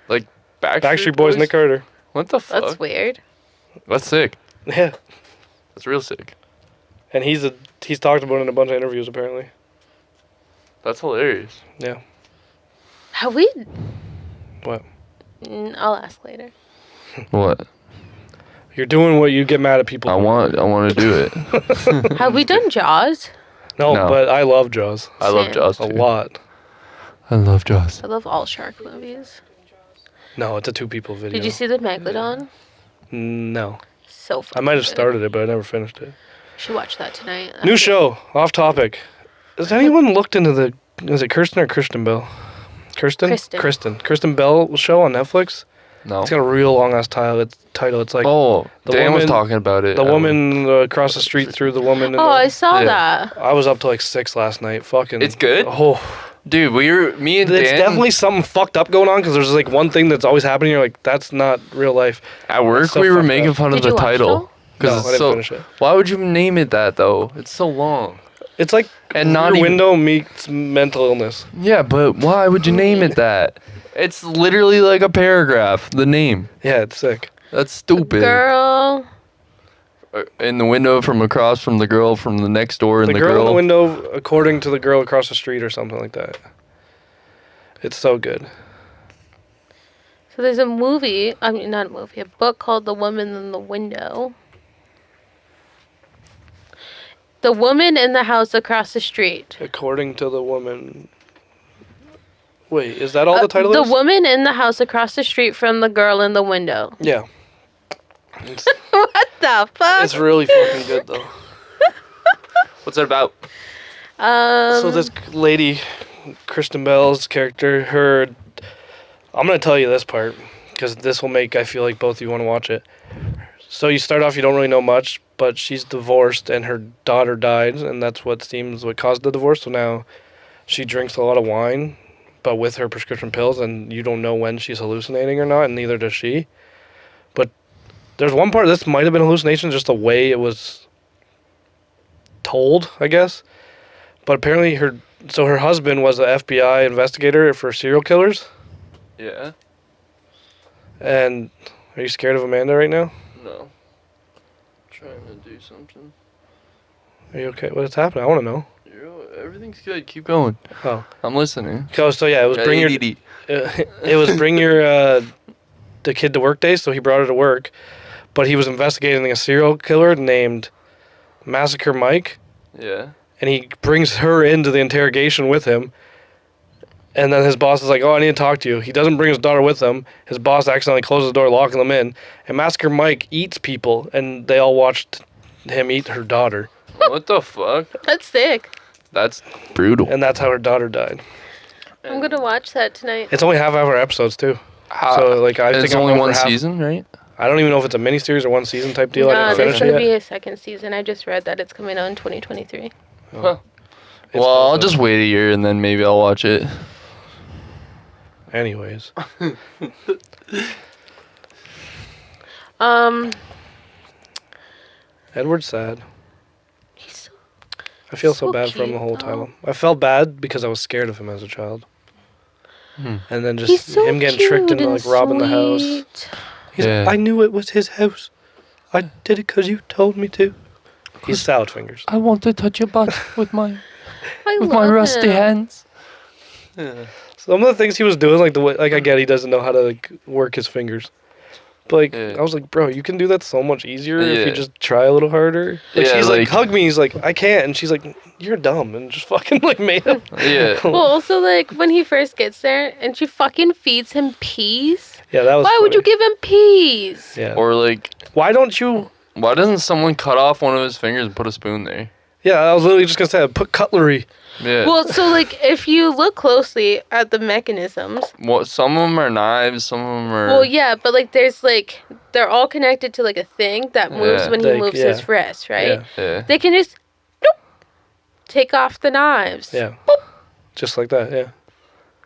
Backstreet Boys, Nick Carter.
What the fuck?
That's weird.
That's sick.
Yeah,
That's real sick.
and he's talked about it in a bunch of interviews apparently.
That's hilarious.
Yeah.
Have we?
What?
I'll ask later.
What?
You're doing what you get mad at people.
I want to do it.
Have we done Jaws?
No,
No.
but I love Jaws
I love
Same.
Jaws
a
too.
lot.
I love Jaws.
I love all shark movies.
No, it's a two-people video.
Did you see the Megalodon?
No,
So
I
fucking
might have
good.
started it, but I never finished it.
You should watch that tonight.
New show, off topic. Has anyone looked into the? Is it Kirsten or Kristen Bell? Kristen. Kristen Bell show on Netflix.
No.
It's got a real long ass title. It's like
Oh,
the
Dan was
woman-
talking about it.
the woman across the street threw the woman. In
Oh, I
the,
saw
Yeah.
that.
I was up to like 6 last night. Fucking.
It's good?
Oh,
Dude, me and
it's
Dan
definitely something fucked up going on because there's like one thing that's always happening. You're like, that's not real life.
at work
so
we were
fucked
making
up.
fun of
Did
the
you watch it
title.
all?
No, I
it's
didn't
so.
finish it.
Why would you name it that though? It's so long.
It's like
And not
Rear
even-
Window meets mental illness.
Yeah, but why would you name it that? It's literally like a paragraph. The name.
Yeah, it's sick.
That's stupid.
Girl.
In the window from across from the girl from the next door, and
The
the
girl in the
girl.
window, according to the girl across the street, or something like that. It's so good.
So So there's a movie. I mean, not a movie. A book called "The Woman in the Window." The woman in the house across the street.
According to the woman. Wait, is that all the title
The
is?
woman in the house across the street from the girl in the window.
Yeah. It's,
What the fuck?
it's really fucking good though.
What's it about?
So this lady, Kristen Bell's character, I'm gonna tell you this part because this will make I feel like both of you want to watch it. So you start off, you don't really know much, but she's divorced and her daughter died, and that's what seems what caused the divorce. So now she drinks a lot of wine, but with her prescription pills, and you don't know when she's hallucinating or not, and neither does she. But there's one part this might have been hallucination, just the way it was told, I guess. But apparently her husband was an FBI investigator for serial killers.
Yeah.
And are you scared of Amanda right now?
No. Trying to do something.
Are you okay? What's happening? I want to know.
Everything's good. Keep going.
Oh,
I'm listening.
so yeah, it was bring your
ADD.
it was bring your the kid to work day. So he brought her to work, but he was investigating a serial killer named Massacre Mike,
Yeah.
and he brings her into the interrogation with him. And then his boss is like, "Oh, I need to talk to you." He doesn't bring his daughter with him. His boss accidentally closes the door, locking them in. And Massacre Mike eats people, and they all watched him eat her daughter.
What the fuck?
That's sick.
That's brutal.
And that's how her daughter died.
I'm gonna watch that tonight.
It's only half-hour episodes too.
How,
So like I
and
think
it's
I'm
only
going for
one
half-
season, right?
I don't even know if it's a miniseries or one season type deal. I
No,
didn't
there's
finish
gonna
it
be
yet.
a second season. I just read that it's coming out in 2023.
Huh.
It's
Well, I'll
also-
just wait a year and then maybe I'll watch it.
Anyways, Edward's sad.
He's so,
I feel so
So
bad for him the
cute,
whole
though.
time. I felt bad because I was scared of him as a child. And then
he's
just
so
him getting tricked
cute
into
and
like robbing the house.
sweet.
He's
Yeah.
like, I knew it was his house. I did it because you told me to. He's salad fingers.
I want to touch your butt with my
I love him.
hands.
Some of the things he was doing, like the way, like I get he doesn't know how to like work his fingers. But like
Yeah.
I was like, bro, you can do that so much easier if
Yeah.
you just try a little harder. Like
Yeah,
she's like,
like-
hug me. He's like, I can't, and she's like, you're dumb, and just fucking like made him.
Yeah.
Well, also like when he first gets there and she fucking feeds him peas.
Yeah, that was.
Why would you
funny.
give him peas?
Yeah.
Or like,
Why don't you?
why doesn't someone cut off one of his fingers and put a spoon there?
Yeah, I was literally just gonna say, put cutlery.
Yeah.
Well, so like if you look closely at the mechanisms,
What? Some of them are knives. Some of them are.
well, yeah, but like there's like they're all connected to like a thing that moves
Yeah.
when he
Like,
moves
yeah.
his wrist, right?
Yeah.
Yeah.
They can just take off the knives.
Yeah. Just like that. Yeah.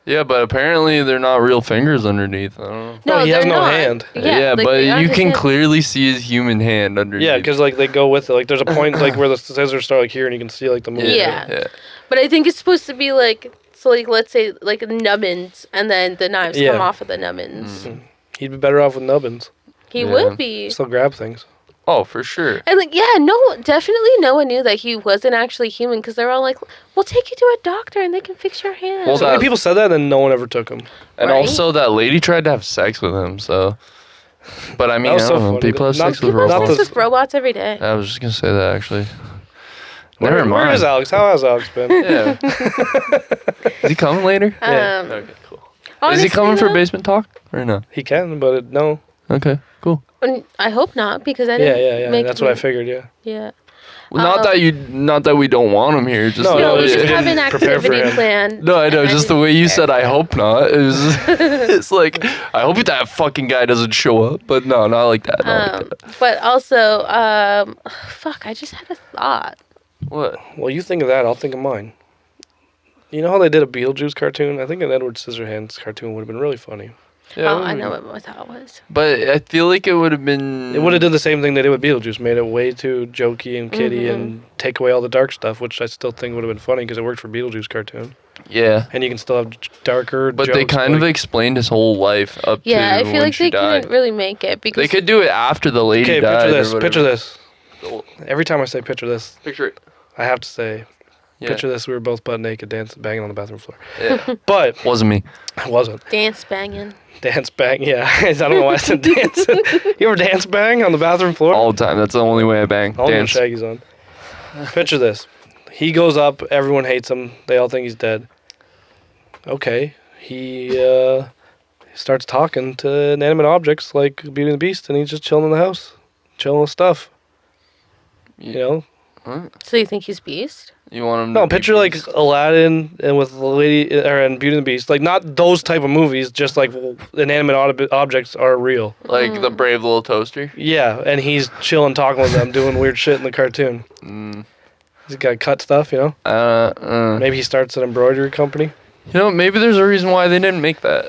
Yeah, but apparently they're not real fingers underneath. I don't know.
No,
No, he has
they're
no
not.
hand.
Yeah,
like,
but
they are
you
his
can
hand.
clearly see his human hand underneath.
Yeah, because like they go with it. Like there's a point like where the scissors start like here, and you can see like the movement.
Yeah.
Yeah.
But I think it's supposed to be like so like let's say like nubbins and then the knives
Yeah.
come off of the nubbins.
He'd be better off with nubbins.
He
Yeah.
would be.
Still grab things.
Oh, for sure.
And like yeah, definitely no one knew that he wasn't actually human because they were all like, "We'll take you to a doctor and they can fix your hand."
Well,
So many
that-
people said that, and no one ever took him.
And
Right?
also, that lady tried to have sex with him. So, but I mean,
was
I
so
don't know.
funny.
People have
Not-
sex with
People have
not
sex
robots.
the-
with robots every day.
I was just gonna say that actually.
Where
Never mind.
is Alex? How has Alex been?
Yeah. Is he coming later?
Yeah.
Okay, cool. Is he
Honestly,
coming for
though,
basement talk or no?
He can, but no.
Okay, cool.
I hope not because I
Yeah,
didn't.
yeah.
Make
That's what I
him-
figured. Yeah.
Yeah.
Well, not that we don't want him here. Just
No,
No,
no,
we
it's-
just
we
have an
didn't prepare for
activity
him.
plan.
No, I know.
and
Just the
then-
way you said, I hope not. It was, it's like, I hope that fucking guy doesn't show up. But no, not like that. Not like that.
But also, fuck, I just had a thought.
What?
Well, you think of that, I'll think of mine. You know how they did a Beetlejuice cartoon? I think an Edward Scissorhands cartoon would have been really funny.
Yeah,
Oh, I know what my thought was.
But I feel like it would have been.
It would have done the same thing they did with Beetlejuice, made it way too jokey and kiddie and take away all the dark stuff, which I still think would have been funny because it worked for Beetlejuice cartoon.
Yeah.
And you can still have darker
But
jokes.
they kind of explained his whole life up
Yeah,
to
I feel
when
like
she
they
died.
couldn't really make it because
They could do it after the lady
Okay,
died.
picture
or
this.
whatever.
Picture this. Every time I say picture this,
Picture it.
I have to say
Yeah.
Picture this: we were both butt naked, dancing, banging on the bathroom floor.
Yeah.
But
Wasn't me.
it wasn't
Dance banging.
dance bang. Yeah, I don't know why I said dance. You ever dance bang on the bathroom floor?
All the time. That's the only way I bang.
Only when
Dance.
Shaggy's on. Picture this: he goes up. Everyone hates him. They all think he's dead. Okay, he starts talking to inanimate objects like Beauty and the Beast, and he's just chilling in the house, chilling with stuff. You know?
So you think he's Beast?
You want him?
No,
to be
picture like
Beast?
Aladdin and with the lady and Beauty and the Beast, like not those type of movies. Just like inanimate objects are real.
Like the brave little toaster.
Yeah, and he's chilling, talking with them, doing weird shit in the cartoon. He's got to cut stuff, you know. Maybe he starts an embroidery company.
You know, maybe there's a reason why they didn't make that.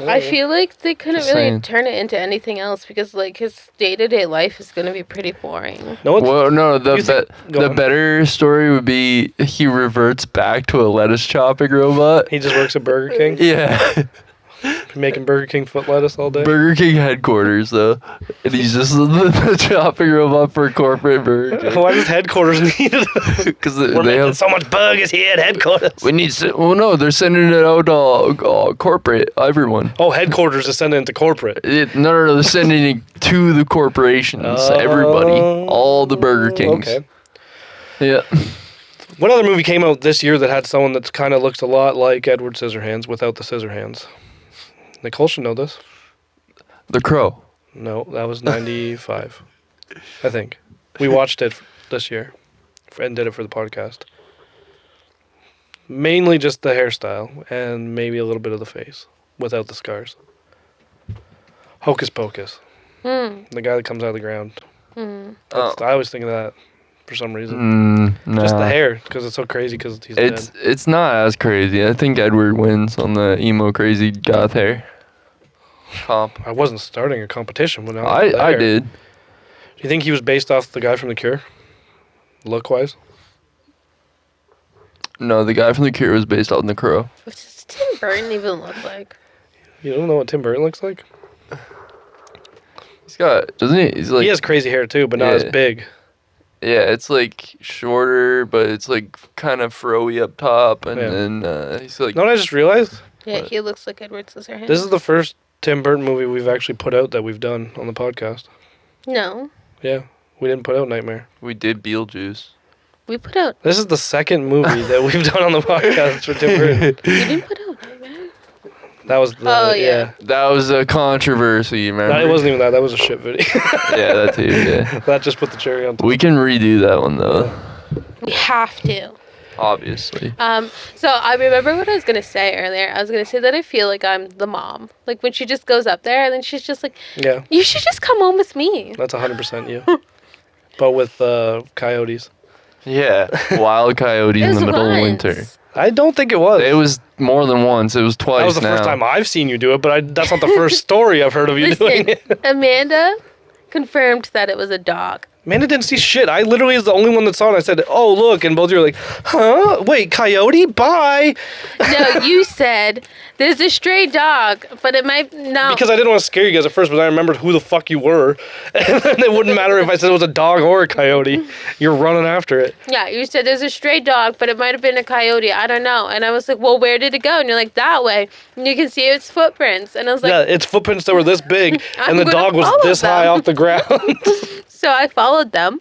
I feel like they couldn't
Just
really
saying.
turn it into anything else because like his day-to-day life is gonna be pretty boring.
No, it's,
Well, no,
You think- go
the
on.
better story would be he reverts back to a lettuce chopping robot.
he just works at Burger King,
Yeah.
making Burger King foot lettuce all day.
Burger King headquarters, though. And he's just the chopping robot for corporate Burger King.
Why does headquarters need it?
Because
We're
they
making
have.
so much burgers here at headquarters.
We need. Well, no, they're sending it out corporate, everyone.
Oh, headquarters is sending it to corporate.
No, they're sending it to the corporations, everybody, all the Burger Kings.
Okay.
Yeah.
What other movie came out this year that had someone that kind of looks a lot like Edward Scissorhands without the scissor hands? Nicole should know this.
The Crow.
No, that was 95. I think. We watched it this year and did it for the podcast. Mainly just the hairstyle and maybe a little bit of the face without the scars. Hocus Pocus. The guy that comes out of the ground.
Oh.
I always think of that for some reason. Just the
Nah.
hair, because it's so crazy because he's dead.
It's not as crazy. I think Edward wins on the emo crazy goth hair comp.
I wasn't starting a competition when
I did.
Do you think he was based off the guy from The Cure? Look-wise?
No, the guy from The Cure was based on The Crow.
What does Tim Burton even look like?
You don't know what Tim Burton looks like?
He's got, doesn't he? He's like,
He has crazy hair too, but not as
Yeah.
big.
yeah, it's like shorter, but it's like kind of froey up top, and
Yeah.
then he's like,
You know what I just realized?
Yeah,
What?
he looks like Edward Scissorhands.
This is the first Tim Burton movie we've actually put out that we've done on the podcast.
No,
Yeah, we didn't put out Nightmare.
we did Beetlejuice.
we put out.
This is the second movie that we've done on the podcast for Tim Burton.
We didn't put out Nightmare.
That was the
Oh, yeah.
That was a controversy, remember?
No, it wasn't even that. That was a shit video.
Yeah, that too. Yeah,
That just put the cherry on top.
we can redo that one though.
We have to.
Obviously.
So I remember what I was gonna say earlier. I was gonna say that I feel like I'm the mom. Like when she just goes up there and then she's just like,
Yeah,
"You should just come home with me."
that's 100% you. But with coyotes.
Yeah, wild coyotes
It
in
was
the middle of
once.
winter.
I don't think it was.
It was more than once. It was twice
That was the
now.
first time I've seen you do it, but that's not the first story I've heard of you doing
Listen,
it.
Amanda confirmed that it was a dog.
Amanda didn't see shit. I literally was the only one that saw it. I said, "Oh, look," and both of you were like, "Huh? Wait, coyote? Bye."
No, you said there's a stray dog, but it might no.
Because I didn't want to scare you guys at first, but I remembered who the fuck you were, and then it wouldn't matter if I said it was a dog or a coyote. You're running after it.
Yeah, you said there's a stray dog, but it might have been a coyote. I don't know. And I was like, well, where did it go? And you're like, that way. And you can see its footprints. And I was like,
Yeah, its footprints that were this big,
I'm
and the
gonna
dog was
follow
this high
them.
off the ground.
so I followed them.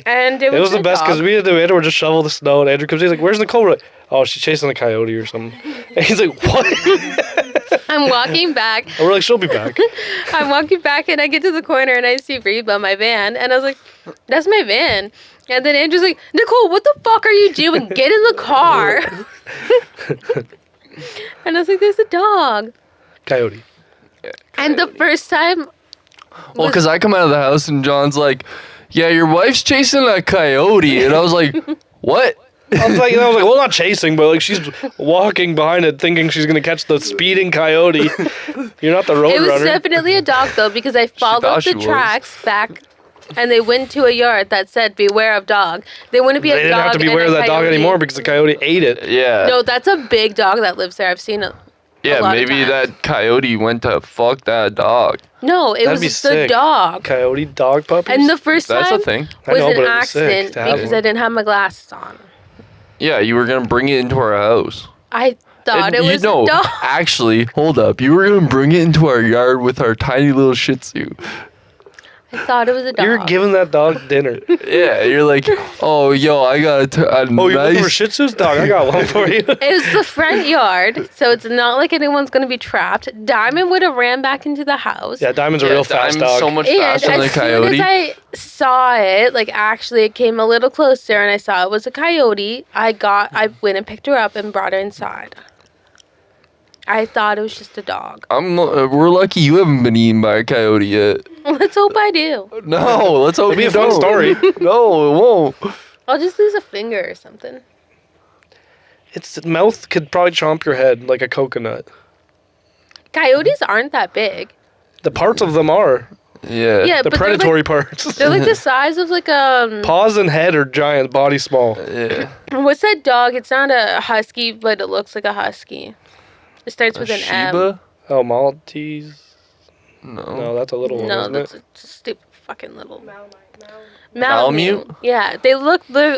And it
It was
a
the best because
dog.
we had to just shovel the snow, and Andrew comes in, he's like, "Where's Nicole?" We're like, "Oh, she's chasing a coyote or something." And he's like, "What?"
I'm walking back.
And we're like, "She'll be back."
I'm walking back and I get to the corner and I see Reba, my van. And I was like, that's my van. And then Andrew's like, Nicole, what the fuck are you doing? Get in the car. And I was like, there's a dog.
Coyote.
And the first time,
Well, because I come out of the house and John's like, yeah, your wife's chasing a coyote. And I was like, what?
I was like, well, not chasing, but like she's walking behind it, thinking she's gonna catch the speeding coyote. You're not the road
it was
runner.
definitely a dog though, because I followed
thought she
the
was.
tracks back and they went to a yard that said, beware of dog. They wouldn't be
They
a
didn't
dog.
have to
and
beware
a
of that dog
coyote.
anymore because the coyote ate it.
Yeah.
No, that's a big dog that lives there. I've seen it.
yeah,
lot of
maybe
times.
that coyote went to fuck that dog.
No, it
That'd be
was the
sick.
dog.
Coyote dog puppies.
And the first
That's
time
a thing.
I
was
know,
an
but it'd be sick
accident
to have
because
one.
I didn't have my glasses on.
Yeah, you were gonna bring it into our house.
I thought it was a
no,
dog.
actually, hold up. You were gonna bring it into our yard with our tiny little Shih Tzu.
I thought it was a dog.
You're giving that dog dinner.
Yeah, you're like, oh, yo, I got a
Oh, you're looking for
nice.
Shih Tzus? Dog, I got one for you.
It was the front yard, so it's not like anyone's gonna be trapped. Diamond would have ran back into the house.
Yeah, Diamond's a
Yeah,
real fast
Diamond's
dog.
so much
And
faster than a
as soon
coyote.
as I saw it, like actually it came a little closer and I saw it was a coyote, I went and picked her up and brought her inside. I thought it was just a dog.
We're lucky you haven't been eaten by a coyote yet.
Let's hope I do.
No, let's hope
It'll be
you
a fun
don't.
story.
No, it won't.
I'll just lose a finger or something.
Its mouth could probably chomp your head like a coconut.
Coyotes aren't that big.
The parts of them are.
Yeah.
Yeah,
The
but
predatory parts.
they're like the size of like
Paws and head are giant, body small.
Yeah.
what's that dog? It's not a husky, but it looks like a husky. It starts with an M.
Shiba?
Oh, Maltese?
No.
No, that's a little one,
No,
isn't
that's
it?
a stupid fucking little
Malamute.
Malamute. Yeah, they're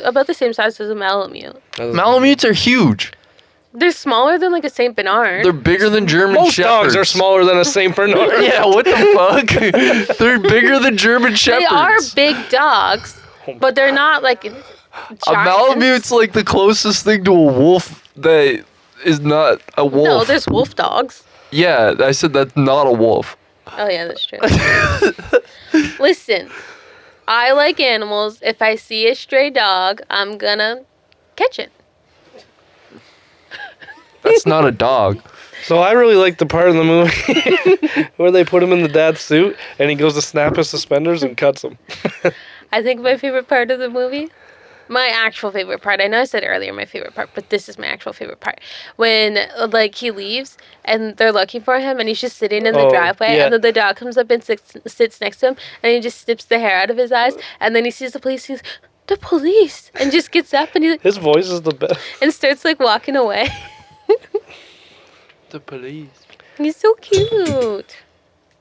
about the same size as a Malamute.
Malamutes are huge.
They're smaller than like a Saint Bernard.
They're bigger than German
Most
Shepherds.
dogs are smaller than a Saint Bernard.
Yeah, what the fuck? They're bigger than German
They
Shepherds.
are big dogs, but they're not like
A
giants.
Malamute's like the closest thing to a wolf that is not a wolf.
No, there's wolf dogs.
Yeah, I said that's not a wolf.
Oh yeah, that's true. Listen, I like animals. If I see a stray dog, I'm gonna catch it.
That's not a dog.
So I really like the part in the movie where they put him in the dad's suit and he goes to snap his suspenders and cuts them.
I think my favorite part of the movie, my actual favorite part, I know I said earlier my favorite part, but this is my actual favorite part. When, like, he leaves and they're looking for him and he's just sitting in the
Oh,
driveway
yeah.
and then the dog comes up and sits next to him and he just snips the hair out of his eyes and then he sees the police, he's the police, and just gets up and
His voice is the best.
and starts, like, walking away.
The police.
He's so cute.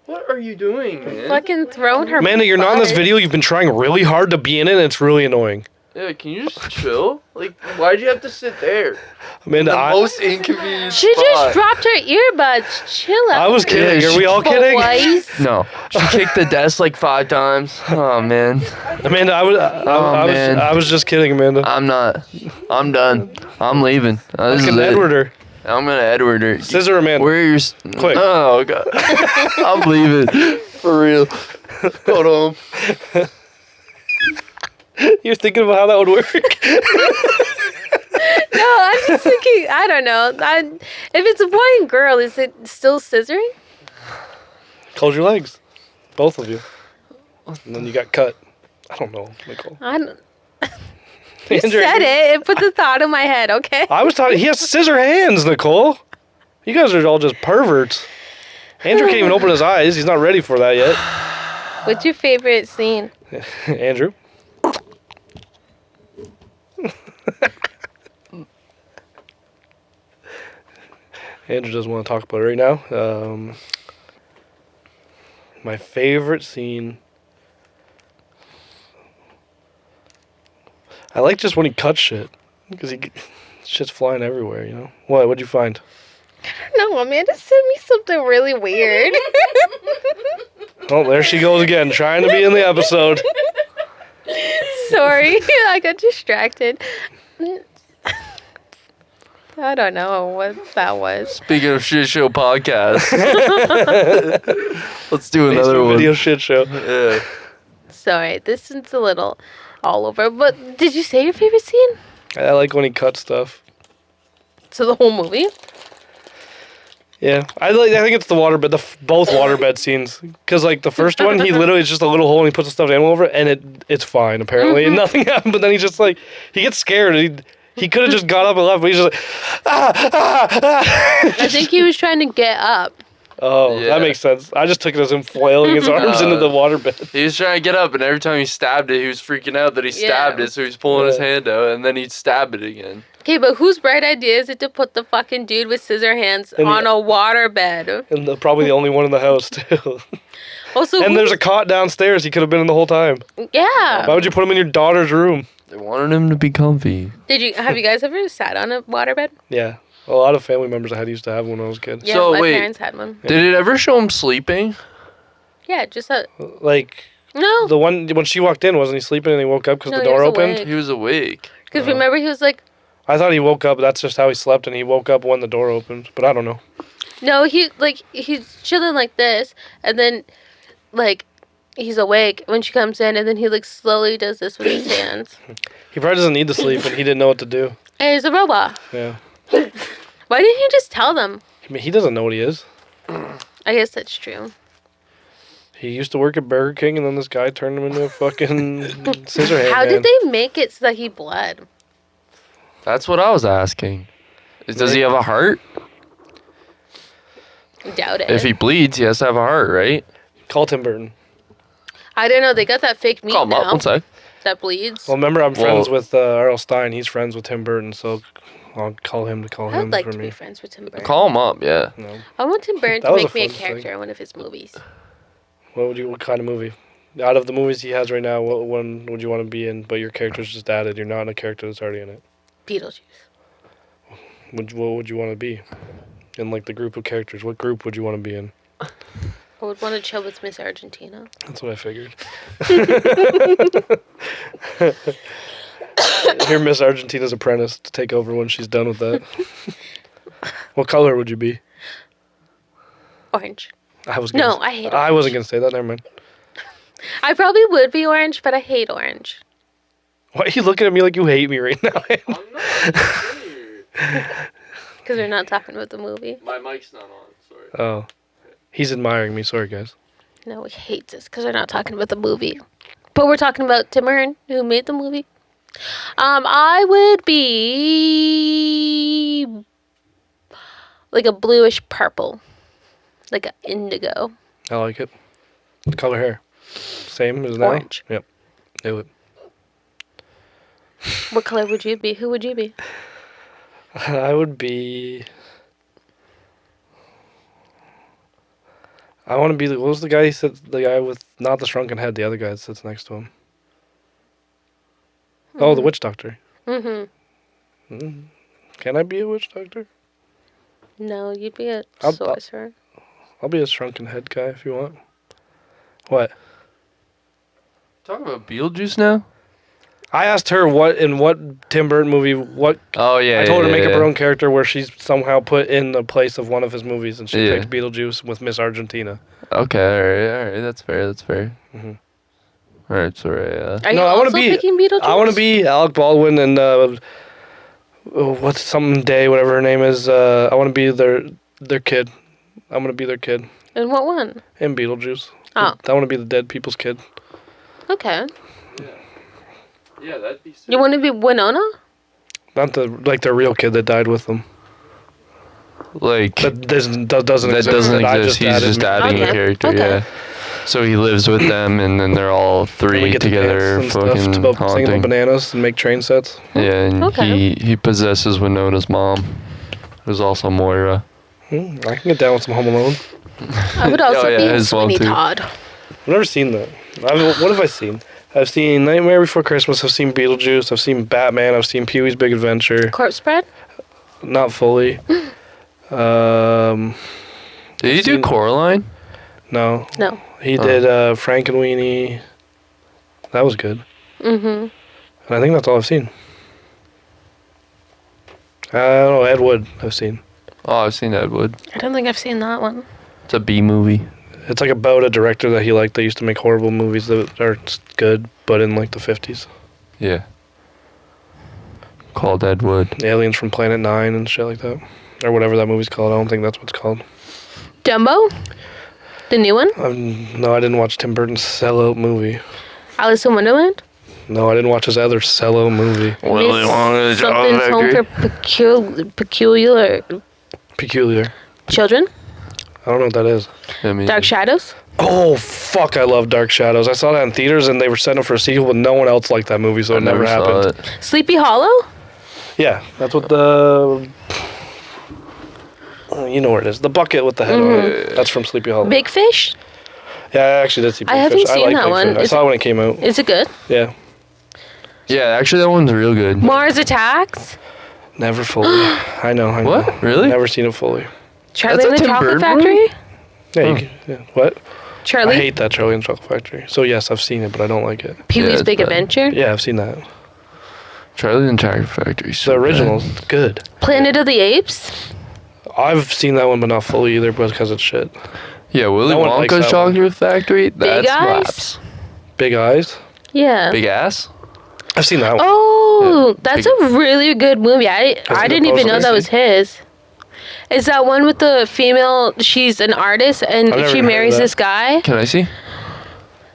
What are you doing, man?
Fucking throwing her
Amanda, you're not in this
butt.
video. You've been trying really hard to be in it and it's really annoying.
Yeah, can you just chill? Like, why'd you have to sit there?
Amanda,
The most inconvenient
She
spot.
just dropped her earbuds. Chill out.
I was kidding.
Yeah,
Are we all kidding?
Boys.
No, she kicked the desk like 5 times. Oh man,
Amanda,
man.
I was just kidding, Amanda.
I'm not. I'm done. I'm leaving. This is
Fucking
it.
Edward her.
I'm gonna Edward her.
Scissor Amanda.
Where are your?
Quick.
Oh god. I'm leaving. For real. Go home.
You're thinking about how that would work?
No, I'm just thinking. I don't know. If it's a boy and girl, is it still scissoring?
Close your legs. Both of you. And then you got cut. I don't know, Nicole.
I don't. You
Andrew,
said it. It put the thought in my head. Okay.
I was talking. He has scissor hands, Nicole. You guys are all just perverts. Andrew can't even open his eyes. He's not ready for that yet.
What's your favorite scene?
Andrew. Andrew doesn't want to talk about it right now. My favorite scene. I like just when he cuts shit. Because shit's flying everywhere, you know? What? What'd you find?
No, Amanda sent me something really weird.
Oh, there she goes again, trying to be in the episode.
Sorry, I got distracted. I don't know what that was.
Speaking of shit show podcast, let's do another
Facebook
one.
video shit show.
Yeah.
Sorry, this is a little all over. But did you say your favorite scene?
I like when he cuts stuff.
So the whole movie?
Yeah, I think it's the waterbed, both waterbed scenes. Because like the first one, he literally is just a little hole and he puts a stuffed animal over it, and it's fine apparently, and nothing happened. But then he just like he gets scared. And he could have just got up and left, but he's just like
I think he was trying to get up.
Oh,
Yeah.
that makes sense. I just took it as him flailing his arms into the waterbed.
He was trying to get up, and every time he stabbed it, he was freaking out that he stabbed
Yeah.
it, so he was pulling his
Yeah.
hand out, and then he'd stab it again.
Okay, but whose bright idea is it to put the fucking dude with scissor hands
And
on a waterbed?
And probably the only one in the house too.
Also,
And there's a cot downstairs. He could have been in the whole time.
yeah.
Why would you put him in your daughter's room?
They wanted him to be comfy.
Have you guys ever sat on a waterbed?
Yeah. A lot of family members I had used to have when I was a kid.
Yeah,
So,
my
wait.
parents had one.
Did it ever show him sleeping?
Yeah, just a
Like,
no.
the one when she walked in, wasn't he sleeping and he woke up because
No,
the
he
door
was
opened?
awake.
He was awake.
Because remember, he was like,
I thought he woke up. That's just how he slept, and he woke up when the door opened. But I don't know.
no, he's chilling like this, and then like he's awake when she comes in, and then he like slowly does this with his hands.
He probably doesn't need to sleep, and he didn't know what to do.
And he's a robot.
Yeah.
Why didn't you just tell them?
I mean, he doesn't know what he is.
I guess that's true.
He used to work at Burger King, and then this guy turned him into a fucking scissor hand.
How did
man.
they make it so that he bled?
That's what I was asking. Does he have a heart?
Doubt it.
If he bleeds, he has to have a heart, right?
Call Tim Burton.
I don't know. They got that fake meat
Call him up.
now
One sec.
that bleeds.
Well, remember, I'm friends
Well-
with R.L. Stein. He's friends with Tim Burton, so I'll call him to call
I
him
would like
for
to
me.
be friends with Tim Burton.
Call him up, yeah.
No.
I want Tim Burton
That
to
was a
make me a
fun
character
thing.
in one of his movies.
What kind of movie? Out of the movies he has right now, what one would you want to be in? But your character's just added. You're not in a character that's already in it.
Beetlejuice.
What would you want to be? In like the group of characters, what group would you want to be in?
I would want to chill with Miss Argentina.
That's what I figured. You're Miss Argentina's apprentice to take over when she's done with that. What color would you be?
Orange.
I was
No,
gonna,
I hate
I wasn't gonna say that. Never mind.
I probably would be orange, but I hate orange.
Why are you looking at me like you hate me right now?
Because we're not talking about the movie.
My mic's not on, sorry.
Oh, he's admiring me. Sorry, guys.
No, he hates us because we're not talking about the movie. But we're talking about Tim Burton, who made the movie. I would be like a bluish purple, like an indigo.
I like it. What color hair? Same as now.
Orange.
Yep. Knew it.
What color would you be? Who would you be?
I would be. I want to be. What was the guy? He said the guy with not the shrunken head. The other guy that sits next to him. Oh, the witch doctor.
Mm-hmm.
Can I be a witch doctor?
No, you'd be a
I'll-
sorcerer.
I'll be a shrunken head guy if you want. What?
Talking about Beetlejuice now?
I asked her what Tim Burton movie what
Oh, yeah.
I told her to make
yeah.
up her own character where she's somehow put in the place of one of his movies, and she
Yeah.
picked Beetlejuice with Miss Argentina.
Okay, alright, that's fair.
Mhm.
Alright, sorry,
Are
No,
you
I wanna
also
be-
picking Beetlejuice?
I want to be Alec Baldwin and what's some day whatever her name is. I want to be their kid. I'm gonna be their kid
In what one?
in Beetlejuice.
Oh.
I want to be the dead people's kid.
Okay.
Yeah, that'd be sick.
You want to be Winona?
Not the real kid that died with them.
Like,
That doesn't
that
exist.
doesn't
that I
exist. He's
added
just
me.
adding a
Okay,
character,
okay.
yeah. So he lives with them, and then they're all
And
three
we get to
together
dance and stuff. It's
fucking
about singing
haunting.
bananas and make train sets.
Yeah, and
Okay.
he possesses Winona's mom, who's also Moira.
I can get down with some Home Alone.
I would also
yeah,
be
as well,
Sweeney
too.
Todd.
I've never seen that. What have I seen? I've seen Nightmare Before Christmas. I've seen Beetlejuice. I've seen Batman. I've seen Pee-wee's Big Adventure.
Corpse Spread?
Not fully.
Did he do
seen-
Coraline?
No.
No.
He
Oh.
did Frank and Weenie. That was good.
Mm-hmm.
And I think that's all I've seen. I don't know. Ed Wood I've seen.
Oh, I've seen Ed Wood.
I don't think I've seen that one.
It's a B movie.
It's like about a director that he liked that used to make horrible movies that are good, but in like the 50s.
Yeah. Called Ed Wood.
Aliens from Planet 9 and shit like that. Or whatever that movie's called. I don't think that's what it's called.
Dumbo? The new one?
No, I didn't watch Tim Burton's sellout movie.
Alice in Wonderland?
No, I didn't watch his other sellout movie.
Willy Wonka, the Chocolate
Something's home for
Factory.
peculiar
Peculiar.
children?
I don't know what that is.
I mean,
Dark Shadows?
Oh, fuck, I love Dark Shadows. I saw that in theaters and they were setting up for a sequel, but no one else liked that movie, so
I
it never
saw
happened.
it.
Sleepy Hollow?
Yeah, that's what the... You know where it is. The bucket with the head on it. That's from Sleepy Hollow.
Big Fish?
Yeah, I actually did see Big
I haven't
Fish.
seen
like
that
Big
one.
Fish. I
Is
saw it when it came out.
Is it good?
Yeah.
Yeah, actually, that one's real good.
Mars Attacks.
Never fully. I know.
What? Really?
Never seen it fully.
Charlie
That's a
and the
Tim
Chocolate
Burton
Factory.
movie?
Yeah,
Oh.
yeah. What?
Charlie.
I hate that Charlie and the Chocolate Factory. So yes, I've seen it, but I don't like it.
Pee Wee's
it's
Big
bad.
Adventure.
Yeah, I've seen that.
Charlie and the Chocolate Factory.
The original's good.
Planet of the Apes.
I've seen that one, but not fully either, because it's shit.
Yeah, Willy
No one likes
Wonka's
that one.
Chocolate Factory. That
Big Eyes?
slaps.
Big Eyes.
Yeah.
Big ass.
I've seen that one.
Oh,
Yeah,
that's
big-
a really good movie. I
it
didn't even know
supposed
that
to
was his. Is that one with the female? She's an artist and
I've never
she
heard of
marries
that.
this guy.
Can I see?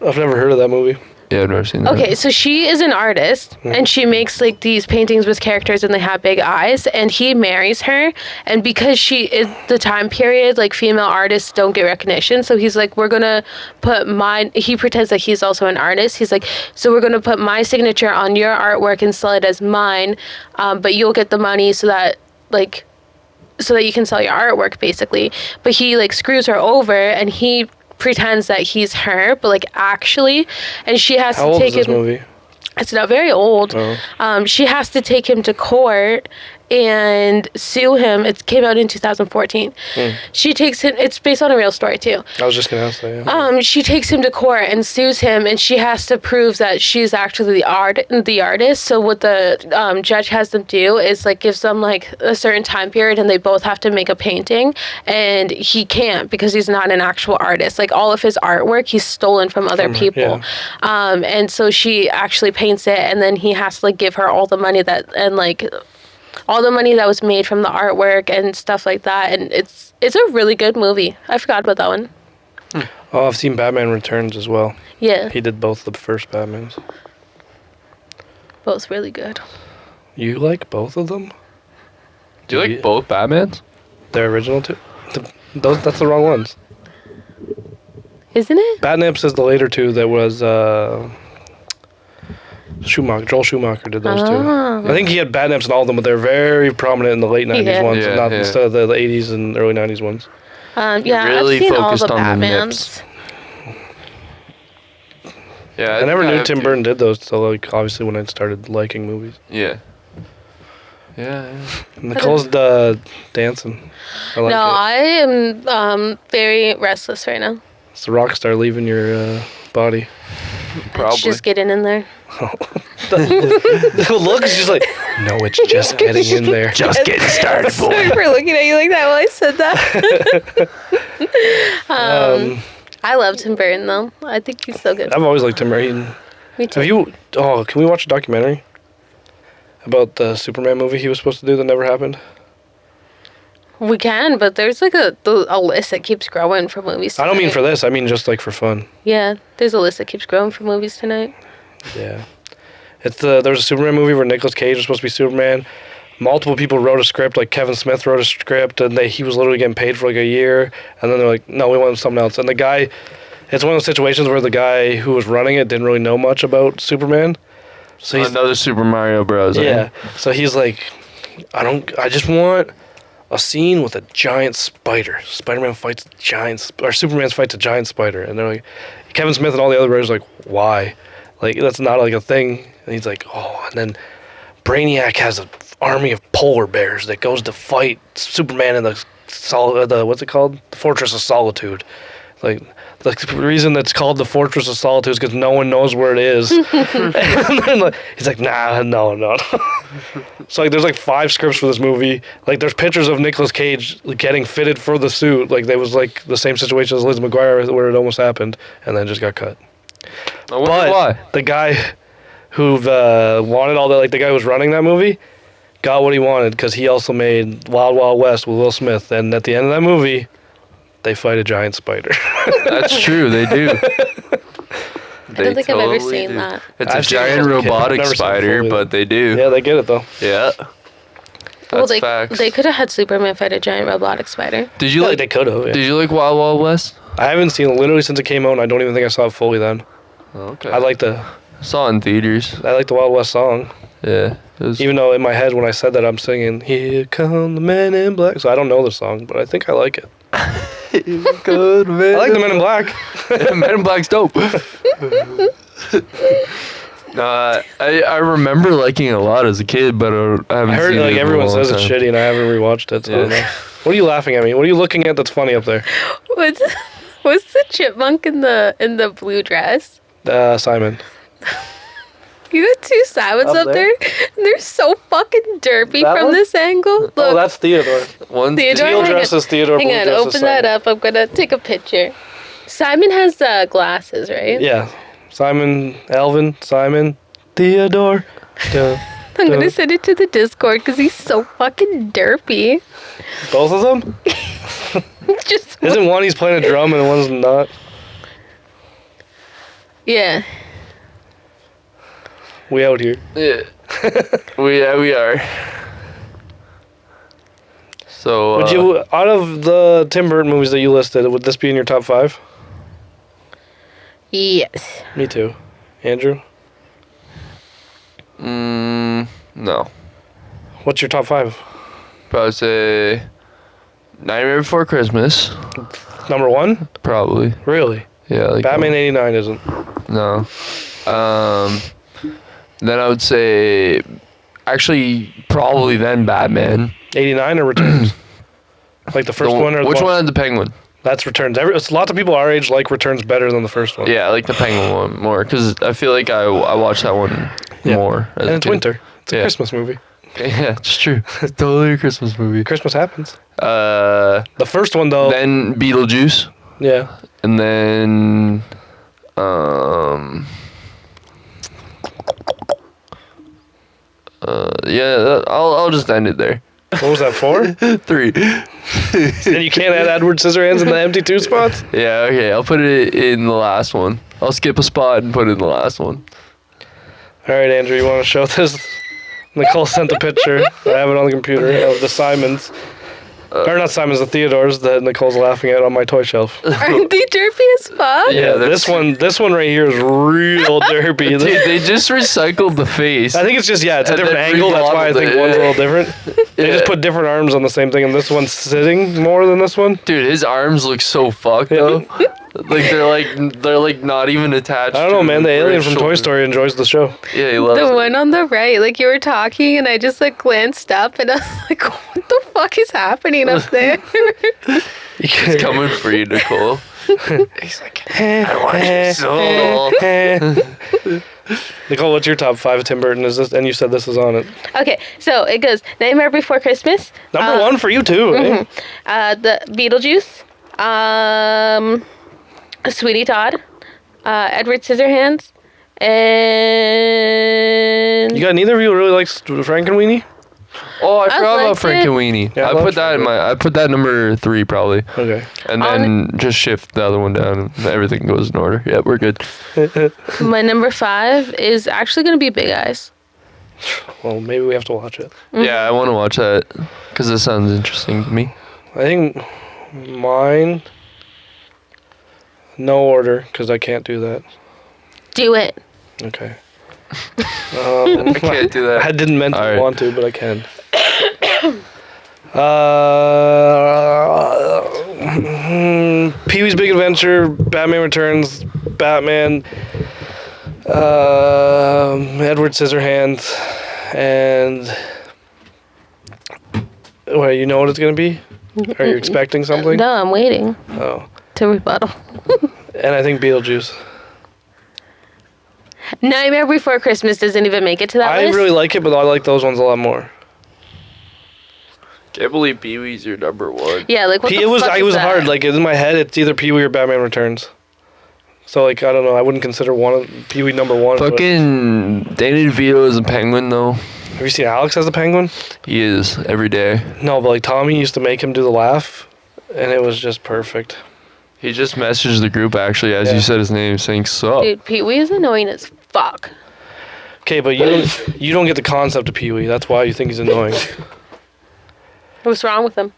I've never heard of that movie.
Yeah, I've never seen that.
Okay, so she is an artist and she makes like these paintings with characters and they have big eyes and he marries her and because she is the time period like female artists don't get recognition so he's like we're gonna put he pretends that he's also an artist. He's like so we're gonna put my signature on your artwork and sell it as mine, but you'll get the money so that you can sell your artwork basically. But he like screws her over and he pretends that he's her, but like actually, and she has
How
to
old
take
is this
him.
movie?
It's not very old.
Oh.
She has to take him to court and sue him. It came out in 2014. She takes him. It's based on a real story too.
I was just gonna ask that. Yeah.
She takes him to court and sues him, and she has to prove that she's actually the artist. So what the judge has them do is like gives them like a certain time period, and they both have to make a painting, and he can't because he's not an actual artist. Like all of his artwork, he's stolen from other people, and so she actually paints it, and then he has to like give her all the money all the money that was made from the artwork and stuff like that. And it's a really good movie. I forgot about that one.
Oh, I've seen Batman Returns as well.
Yeah,
He did both the first Batmans.
both really good.
You like both of them?
Do you like both Batmans?
The original two? That's the wrong ones.
Isn't it?
Batnips is the later two that was Joel Schumacher did those two. I think he had Batnips in all of them, but they're very prominent in the late 90s
Yeah.
ones,
Yeah,
not
yeah.
instead of the 80s and early 90s ones.
Yeah,
really
I've seen all
focused
the
on the
Batmans.
nips. Yeah,
I never
think
knew
have
Tim
to.
Burton did those till like obviously when I started liking movies.
Yeah. Yeah.
Nicole's dancing. I like
No,
it.
I am very restless right now.
It's the rock star leaving your body.
Probably.
It's just getting in there.
The look is just like, no, it's just getting in there.
Just getting started,
Sorry
boy.
for looking at you like that while I said that. I love Tim Burton though. I think he's so good.
I've always liked Tim Burton.
Me too.
Have you? Oh, can we watch a documentary about the Superman movie he was supposed to do that never happened?
We can, but there's like a list that keeps growing for movies.
I don't mean
tonight.
for this. I mean just like for fun.
Yeah, there's a list that keeps growing for movies tonight.
Yeah. It's there was a Superman movie where Nicolas Cage was supposed to be Superman. Multiple people wrote a script, like Kevin Smith wrote a script, and he was literally getting paid for like a year. And then they're like, no, we want something else. And the guy, it's one of those situations where the guy who was running it didn't really know much about Superman. So he's
Another Super Mario Bros.
yeah. So he's like, I just want a scene with a giant spider. Spider-Man fights Superman fights a giant spider. And they're like, Kevin Smith and all the other writers are like, why? Like, that's not like a thing. And he's like, oh, and then Brainiac has an army of polar bears that goes to fight Superman in the what's it called? The Fortress of Solitude. Like, the reason that's called the Fortress of Solitude is because no one knows where it is. And then, like, he's like, nah, no. So like, there's like 5 scripts for this movie. Like, there's pictures of Nicolas Cage getting fitted for the suit. Like, there was like the same situation as Liz McGuire where it almost happened, and then just got cut.
I wonder
But
why.
the guy who wanted all that, like the guy who was running that movie, got what he wanted because he also made Wild Wild West with Will Smith, and at the end of that movie, they fight a giant spider.
That's true. They do.
I don't think I've ever seen that.
It's
I've
a
seen it
giant
as a kid. I've
robotic
never seen it
spider,
fully.
but they do.
Yeah, they get it though.
Yeah.
Well,
That's facts.
they could have had Superman fight a giant robotic spider.
Did you
Yeah,
like?
they could have. Yeah.
Did you like Wild Wild West?
I haven't seen it literally since it came out, and I don't even think I saw it fully then.
Okay.
I like the
Saw it in theaters.
Wild West song,
Yeah. It was,
even though in my head when I said that I'm singing "Here Come the Men in Black," so I don't know the song, but I think I like it.
good man.
I like the Men in Black.
Men in Black's dope. I remember liking it a lot as a kid, but I haven't
I heard
seen
like
it in a
everyone
long
says it's
time.
shitty, and I haven't rewatched it. So I don't
Yeah.
know. What are you laughing at me? What are you looking at that's funny up there?
What's the chipmunk in the blue dress?
Simon.
You got two Simons
Up
up there. And they're so fucking derpy
That
from
one?
this angle. Look,
Oh, that's Theodore.
One's
Theodore.
Teal
hang
dress
on.
is Theodore.
Hang
blue
on,
dress is
open that
Simon.
up. I'm gonna take a picture. Simon has glasses, right?
Yeah. Simon, Alvin, Simon, Theodore. Duh.
I'm gonna send it to the Discord because he's so fucking derpy.
Both of them?
Just
Isn't one he's playing a drum and one's not?
yeah.
We out here.
Yeah. we are. So
Would you, out of the Tim Burton movies that you listed, would this be in your top 5?
Yes.
Me too. Andrew?
no.
What's your top 5?
Probably say Nightmare Before Christmas.
Number 1?
Probably.
Really?
Yeah, like
Batman 89 isn't.
No. Then I would say, actually, probably then Batman.
89 or Returns? Like the first one or the
which one had the penguin?
That's Returns. Lots of people our age like Returns better than the first one.
Yeah, I like the penguin one more because I feel like I watched that one
Yeah.
more. as
And
a
it's
kid.
winter. It's a
Yeah.
Christmas movie.
Yeah, it's true. It's totally a Christmas movie.
Christmas happens.
Uh,
The first one though.
then Beetlejuice,
Yeah.
and then I'll just end it there.
What was that, 4?
3.
And you can't add Edward Scissorhands in the empty 2 spots?
Yeah, okay. I'll put it in the last one. I'll skip a spot and put it in the last one.
All right, Andrew, you want to show this? Nicole sent a picture. I have it on the computer of the Simons. Or not Simons, the Theodores that Nicole's laughing at on my toy shelf.
Aren't they derpy as fuck?
Yeah,
this one right here is real derpy.
Dude, they just recycled the face.
I think it's just, it's a
And
different
then
angle. That's why I
remodeled
think
it,
one's a
yeah.
little different. They just
Yeah.
put different arms on the same thing, and this one's sitting more than this one.
Dude, his arms look so fucked though. they're like not even attached.
I don't know,
to
man. The
where
alien
his
from Toy
shoulders-
Story enjoys the show.
Yeah, he loves
The
it.
one on the right, like you were talking, and I just like glanced up, and I was like, "What the fuck is happening up there?"
He's coming for you, Nicole. He's like, I want your soul.
Nicole, what's your top 5 of Tim Burton? Is this? And you said this is on it.
Okay, so it goes Nightmare Before Christmas,
Number 1 for you too. Eh?
the Beetlejuice, Sweetie Todd, Edward Scissorhands, and
You got neither of you really likes Frankenweenie?
Oh, I forgot about
liked
Frank
it.
and Weenie.
Yeah, I
I
love
put that in
Frank.
I put that number 3 probably,
Okay.
and then just shift the other one down, and everything goes in order. Yeah, we're good.
my number 5 is actually gonna be Big Eyes.
Well, maybe we have to watch it.
Yeah, I want to watch that because it sounds interesting to me.
I think mine. No order, because I can't do that.
Do it.
Okay.
I can't do that.
I didn't meant to
All right.
want to, but I can. Pee-wee's Big Adventure, Batman Returns, Batman, Edward Scissorhands, and what? You know what it's gonna be? Are you expecting something?
No, I'm waiting
Oh,
to rebuttal.
and I think Beetlejuice.
Nightmare Before Christmas doesn't even make it to that
I
list.
really like it, but I like those ones a lot more.
Can't believe Pee Wee's your number 1.
Yeah, like what the
It was
fuck
it
is
was
that?
hard. Like in my head, it's either Pee Wee or Batman Returns. So like I don't know. I wouldn't consider one of Pee Wee number 1. but-
Fucking Danny DeVito is a penguin though.
Have you seen Alex as the Penguin?
He is every day.
No, but like Tommy used to make him do the laugh, and it was just perfect.
He just messaged the group actually as
Yeah.
you said his name, saying sup.
Dude, Pee Wee is annoying as fuck.
Okay, but you don't get the concept of Pee Wee. That's why you think he's annoying.
What's wrong with him?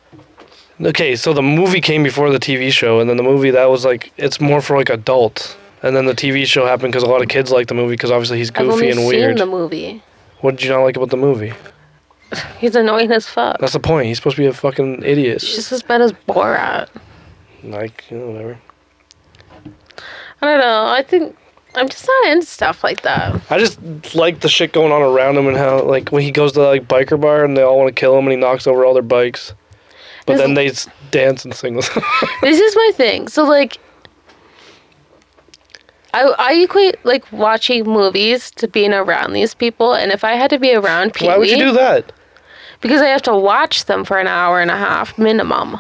Okay, so the movie came before the TV show, and then the movie that was like it's more for like adults, and then the TV show happened because a lot of kids like the movie because obviously he's
I've
goofy
only
and
seen
weird.
the movie.
What did you not like about the movie?
He's annoying as fuck.
That's the point. He's supposed to be a fucking idiot.
It's just as bad as Borat.
Like, whatever.
I don't know. I I'm just not into stuff like that.
I just like the shit going on around him and how, like, when he goes to, like, biker bar and they all want to kill him and he knocks over all their bikes. But then they dance and sing.
This is my thing. So, like, I equate, like, watching movies to being around these people. And if I had to be around Pee-wee...
Why would you do that?
Because I have to watch them for an hour and a half minimum.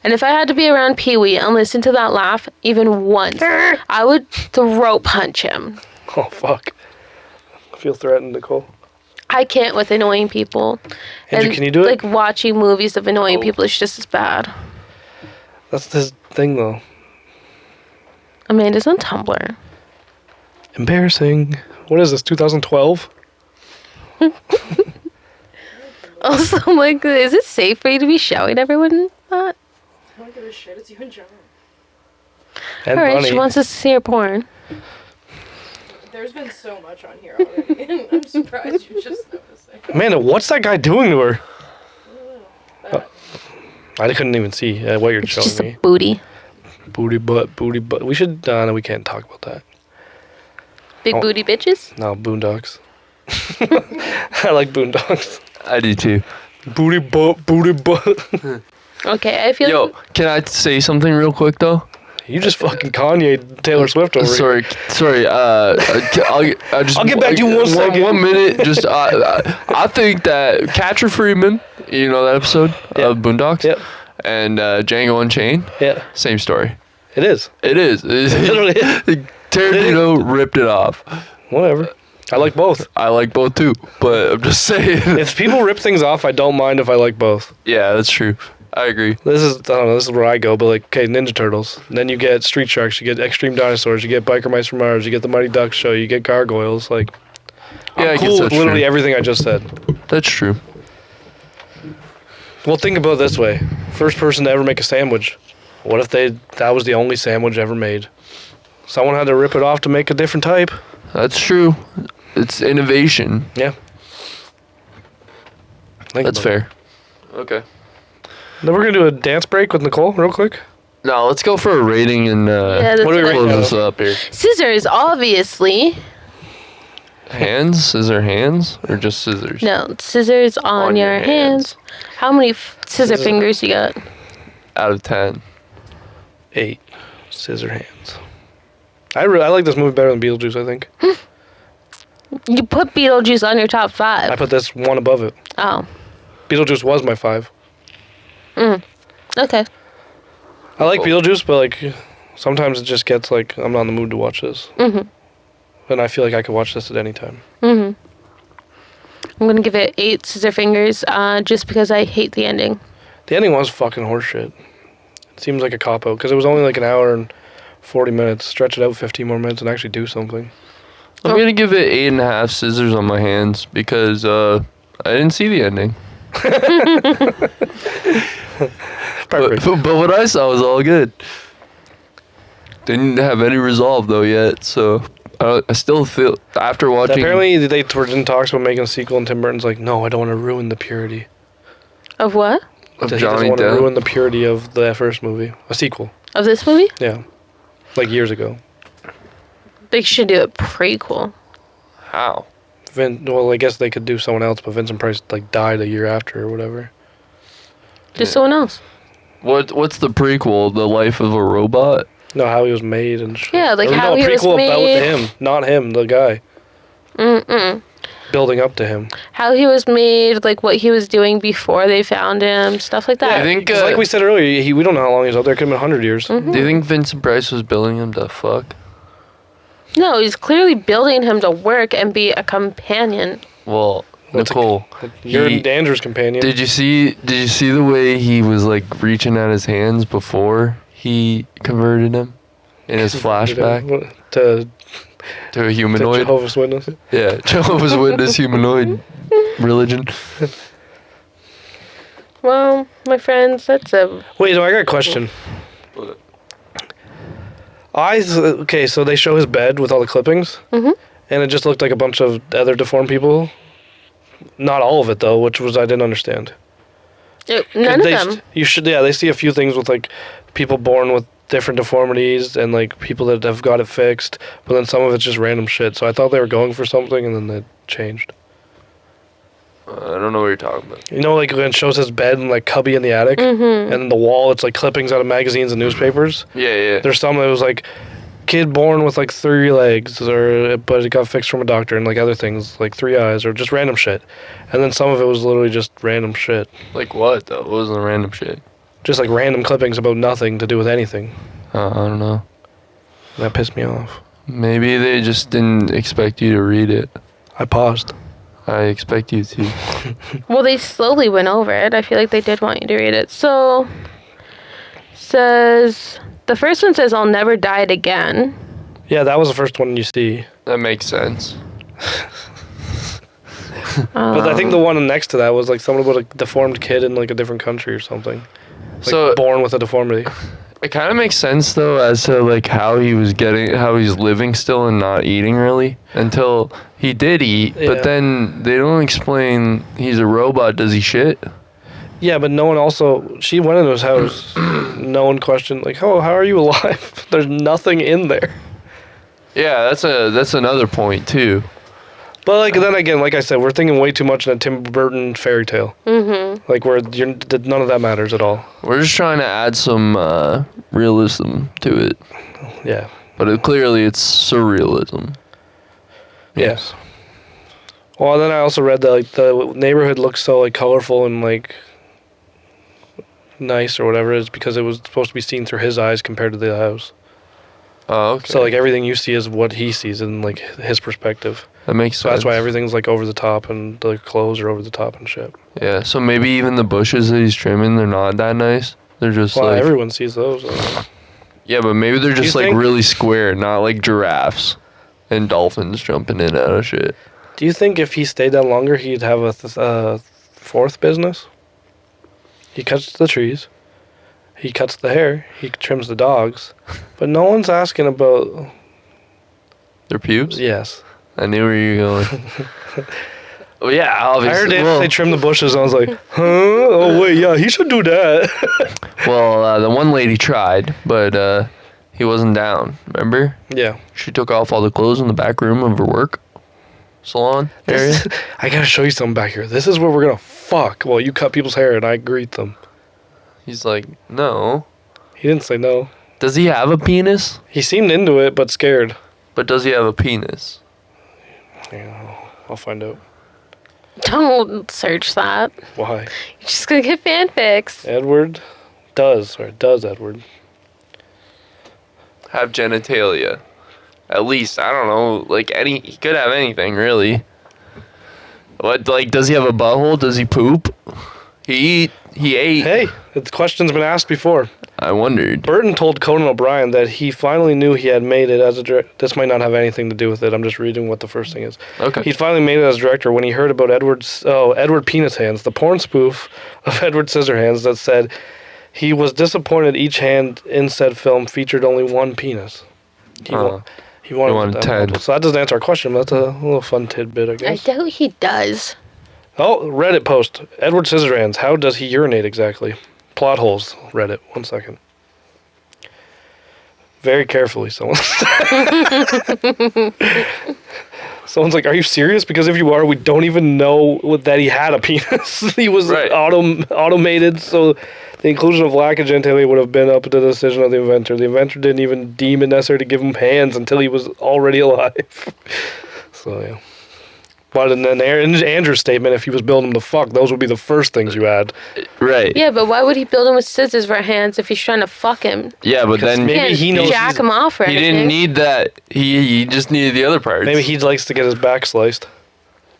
And if I had to be around Pee-wee and listen to that laugh even once, I would throat punch him.
Oh, fuck. I feel threatened, Nicole.
I can't with annoying people.
Andrew, can you do it?
Like, watching movies of annoying people is just as bad.
That's his thing, though.
Amanda's on Tumblr.
Embarrassing. What is this, 2012?
Also, I'm like, is it safe for you to be showing everyone that?
I don't give a shit. It's you and John.
And
Alright,
Bunny.
she wants us to see her porn.
There's been so much on here already, and I'm surprised you're just noticing.
Amanda, what's that guy doing to her?
Uh,
I couldn't even see what you're
It's
showing
just
me.
a booty.
Booty butt. We should, no, we can't talk about that.
Big
Oh.
booty bitches.
No, Boondocks. I like Boondocks.
I do too.
Booty butt.
Okay, I feel
Yo,
like
can I say something real quick though?
You just fucking Kanye Taylor Swift over here.
Sorry. I'll just.
I'll get back to you in 1 second.
1 minute. Just. I think that Catcher Freeman, you know that episode of Boondocks,
Yep.
and Django Unchained,
Yeah,
same story.
it is.
It is.
Literally is.
Tarantino ripped it off.
Whatever. I like both.
I like both too, but I'm just saying.
If people rip things off, I don't mind if I like both.
Yeah, that's true. I agree.
This is, I don't know, this is where I go, but like, okay, Ninja Turtles. And then you get Street Sharks, you get Extreme Dinosaurs, you get Biker Mice from Mars, you get the Mighty Ducks show, you get Gargoyles. Like,
Yeah, I
I'm
guess
cool with
that's
literally
true.
everything I just said.
That's true.
Well, think about it this way. First person to ever make a sandwich. What if that was the only sandwich ever made? Someone had to rip it off to make a different type.
That's true. It's innovation.
Yeah. Think
That's
about it.
fair. Okay.
Then we're going to do a dance break with Nicole real quick.
Now let's go for a rating and
yeah, that's
what do we
what I-
rate
close
that
this up here.
Scissors, obviously.
Hands, scissor hands, or just scissors?
No, scissors on your hands. How many scissor
Scissor.
fingers you got?
Out of 10.
8. ScissorHands. I like this movie better than Beetlejuice, I think.
You put Beetlejuice on your top 5.
I put this one above it.
Oh,
Beetlejuice was my 5.
okay.
I like
Cool.
Beetlejuice, but like sometimes it just gets like I'm not in the mood to watch this.
Mhm.
And I feel like I could watch this at any time.
I'm gonna give it 8 scissor fingers, just because I hate the ending.
The ending was fucking horseshit. It seems like a cop out because it was only like an hour and 40 minutes. Stretch it out 15 more minutes and actually do something.
I'm gonna give it 8.5 scissors on my hands because I didn't see the ending.
Perfect.
But what I saw was all good. Didn't have any resolve though yet, so I still feel after watching.
Apparently they were in talks about making a sequel, and Tim Burton's like, no, I don't want to ruin the purity.
Of what?
of
He doesn't
Johnny
want to
Depp.
ruin the purity of the first movie. A sequel.
Of this movie?
Yeah. Like years ago.
They should do a prequel.
How?
Well, I guess they could do someone else, but Vincent Price like died a year after or whatever.
Just someone else.
What's the prequel? The Life of a Robot?
No, how he was made and shit.
Yeah, like
Or
how
no, a
he was
prequel
made.
about him, not him, the guy. Building up to him.
How he was made, like what he was doing before they found him, stuff like that.
I think
'Cause like we said earlier, we don't know how long he was out there. It could have been 100 years.
Do you think Vincent Price was building him to fuck?
No, he's clearly building him to work and be a companion.
Well,
What's a-
Nicole,
You're
he-
Andrew's companion.
did you see the way he was like reaching at his hands before he converted him in his flashback
To
to a humanoid?
Jehovah's Witness.
Yeah, Jehovah's Witness humanoid religion.
Well, my friends, that's a...
Wait, no, I got a question. Okay, so they show his bed with all the clippings, and it just looked like a bunch of other deformed people. Not all of it though, which was I didn't understand.
None of
They
them.
You should, yeah. They see a few things with like people born with different deformities and like people that have got it fixed, but then some of it's just random shit. So I thought they were going for something, and then they changed.
I don't know what you're talking about.
You know, like when it shows his bed and like cubby in the attic, and then the wall, it's like clippings out of magazines and newspapers.
Yeah.
There's some that was like kid born with like 3 legs, but it got fixed from a doctor, and like other things like 3 eyes or just random shit. And then some of it was literally just random shit,
Like what though? What was the random shit?
just like random clippings about nothing to do with anything.
I don't know.
That pissed me off.
Maybe they just didn't expect you to read it.
I paused.
I expect you to.
Well, they slowly went over it. I feel like they did want you to read it. So, says the first one says, "I'll never die it again."
Yeah, that was the first one you see.
That makes sense.
But I think the one next to that was like someone with a deformed kid in like a different country or something. Like
So
born with a deformity.
it kind of makes sense though as to like how he's living still and not eating really until he did eat.
Yeah.
But then they don't explain he's a robot. Does he shit?
Yeah, but no one also. She went into his house. No one questioned like, "Oh, how are you alive?" There's nothing in there.
Yeah, that's another point too.
But like then again, like I said, we're thinking way too much in a Tim Burton fairy tale.
Mm-hmm.
Like none of that matters at all.
We're just trying to add some realism to it,
Yeah.
but clearly it's surrealism.
Yes. Well, then I also read that like the neighborhood looks so like colorful and like nice or whatever is because it was supposed to be seen through his eyes compared to the house.
Oh, okay.
So like everything you see is what he sees in like his perspective.
that makes
So
sense.
that's why everything's like over the top and the clothes are over the top and shit.
Yeah, so maybe even the bushes that he's trimming, they're not that nice. They're just
Well,
like
everyone sees those.
yeah, but maybe they're just
you
like
think-
really square, not like giraffes and dolphins jumping in and out of shit.
Do you think if he stayed that longer, he'd have a fourth business? He cuts the trees. He cuts the hair. He trims the dogs. But no one's asking about...
Their pubes?
Yes.
I knew where you were going. Well, yeah,
I
obviously.
heard
well,
they trim the bushes, and I was like, huh? Oh, wait, yeah, he should do that.
the one lady tried, but he wasn't down. Remember?
Yeah.
She took off all the clothes in the back room of her work salon area.
I gotta show you something back here. This is where we're gonna fuck while you cut people's hair and I greet them.
He's like, no.
He didn't say no.
Does he have a penis?
He seemed into it, but scared.
But does he have a penis?
Yeah, I'll find out.
Don't search that.
Why?
You're just gonna get fanfics.
Edward does Edward.
Have genitalia. At least, I don't know, like he could have anything, really. What, like, does he have a butthole? Does he poop? He ate.
Hey, the question's been asked before.
I wondered.
Burton told Conan O'Brien that he finally knew he had made it as a director. This might not have anything to do with it. I'm just reading what the first thing is.
Okay.
He finally made it as director when he heard about Edward Penis Hands, the porn spoof of Edward Scissorhands that said he was disappointed each hand in said film featured only one penis. He wanted
wanted
to have
10.
So that doesn't answer our question, but that's a little fun tidbit, I
I
guess.
doubt he does.
Oh, Reddit post. Edward Scissorhands. How does he urinate exactly? Plot holes. Reddit. 1 second. Very carefully, someone. Someone's like, "Are you serious? Because if you are, we don't even know that he had a penis. He was
Right.
automated, so the inclusion of lack of genitalia would have been up to the decision of the inventor. The inventor didn't even deem it necessary to give him hands until he was already alive." So yeah. But in Andrew's statement, if he was building him to fuck, those would be the first things you add.
Right.
Yeah, but why would he build him with scissors for hands if he's trying to fuck him?
Yeah, but then
maybe
Can't
he knows
jack
he's-
him off or
he
anything.
didn't need that. He just needed the other parts.
Maybe he likes to get his back sliced.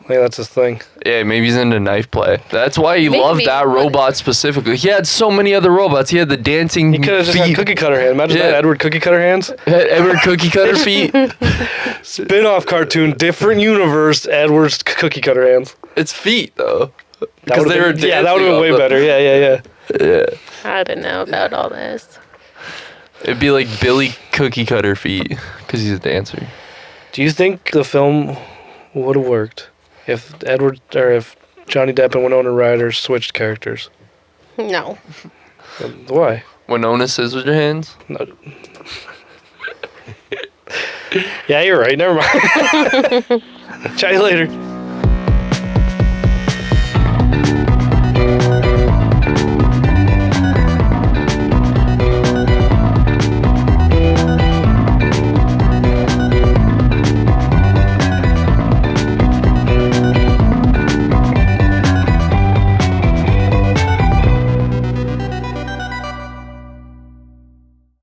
I think that's his thing.
Yeah, maybe he's into knife play. That's why he
Maybe,
loved that
but-
robot specifically. He had so many other robots. He had the dancing
He could have just had
feet.
cookie cutter hand. Imagine
Yeah.
that, Edward cookie cutter hands.
Edward cookie cutter feet.
Spin-off cartoon, different universe, Edward's cookie cutter hands.
It's feet though.
That
Because
would've
they were
been, yeah, that would have
dancing
been way
on
better. Yeah.
Yeah.
I don't know about all this.
It'd be like Billy cookie cutter feet because he's a dancer.
Do you think the film would have worked if if Johnny Depp and Winona Ryder switched characters?
No.
Why?
Winona ScissorHands.
No. Yeah, you're right. Never mind. Chat you later.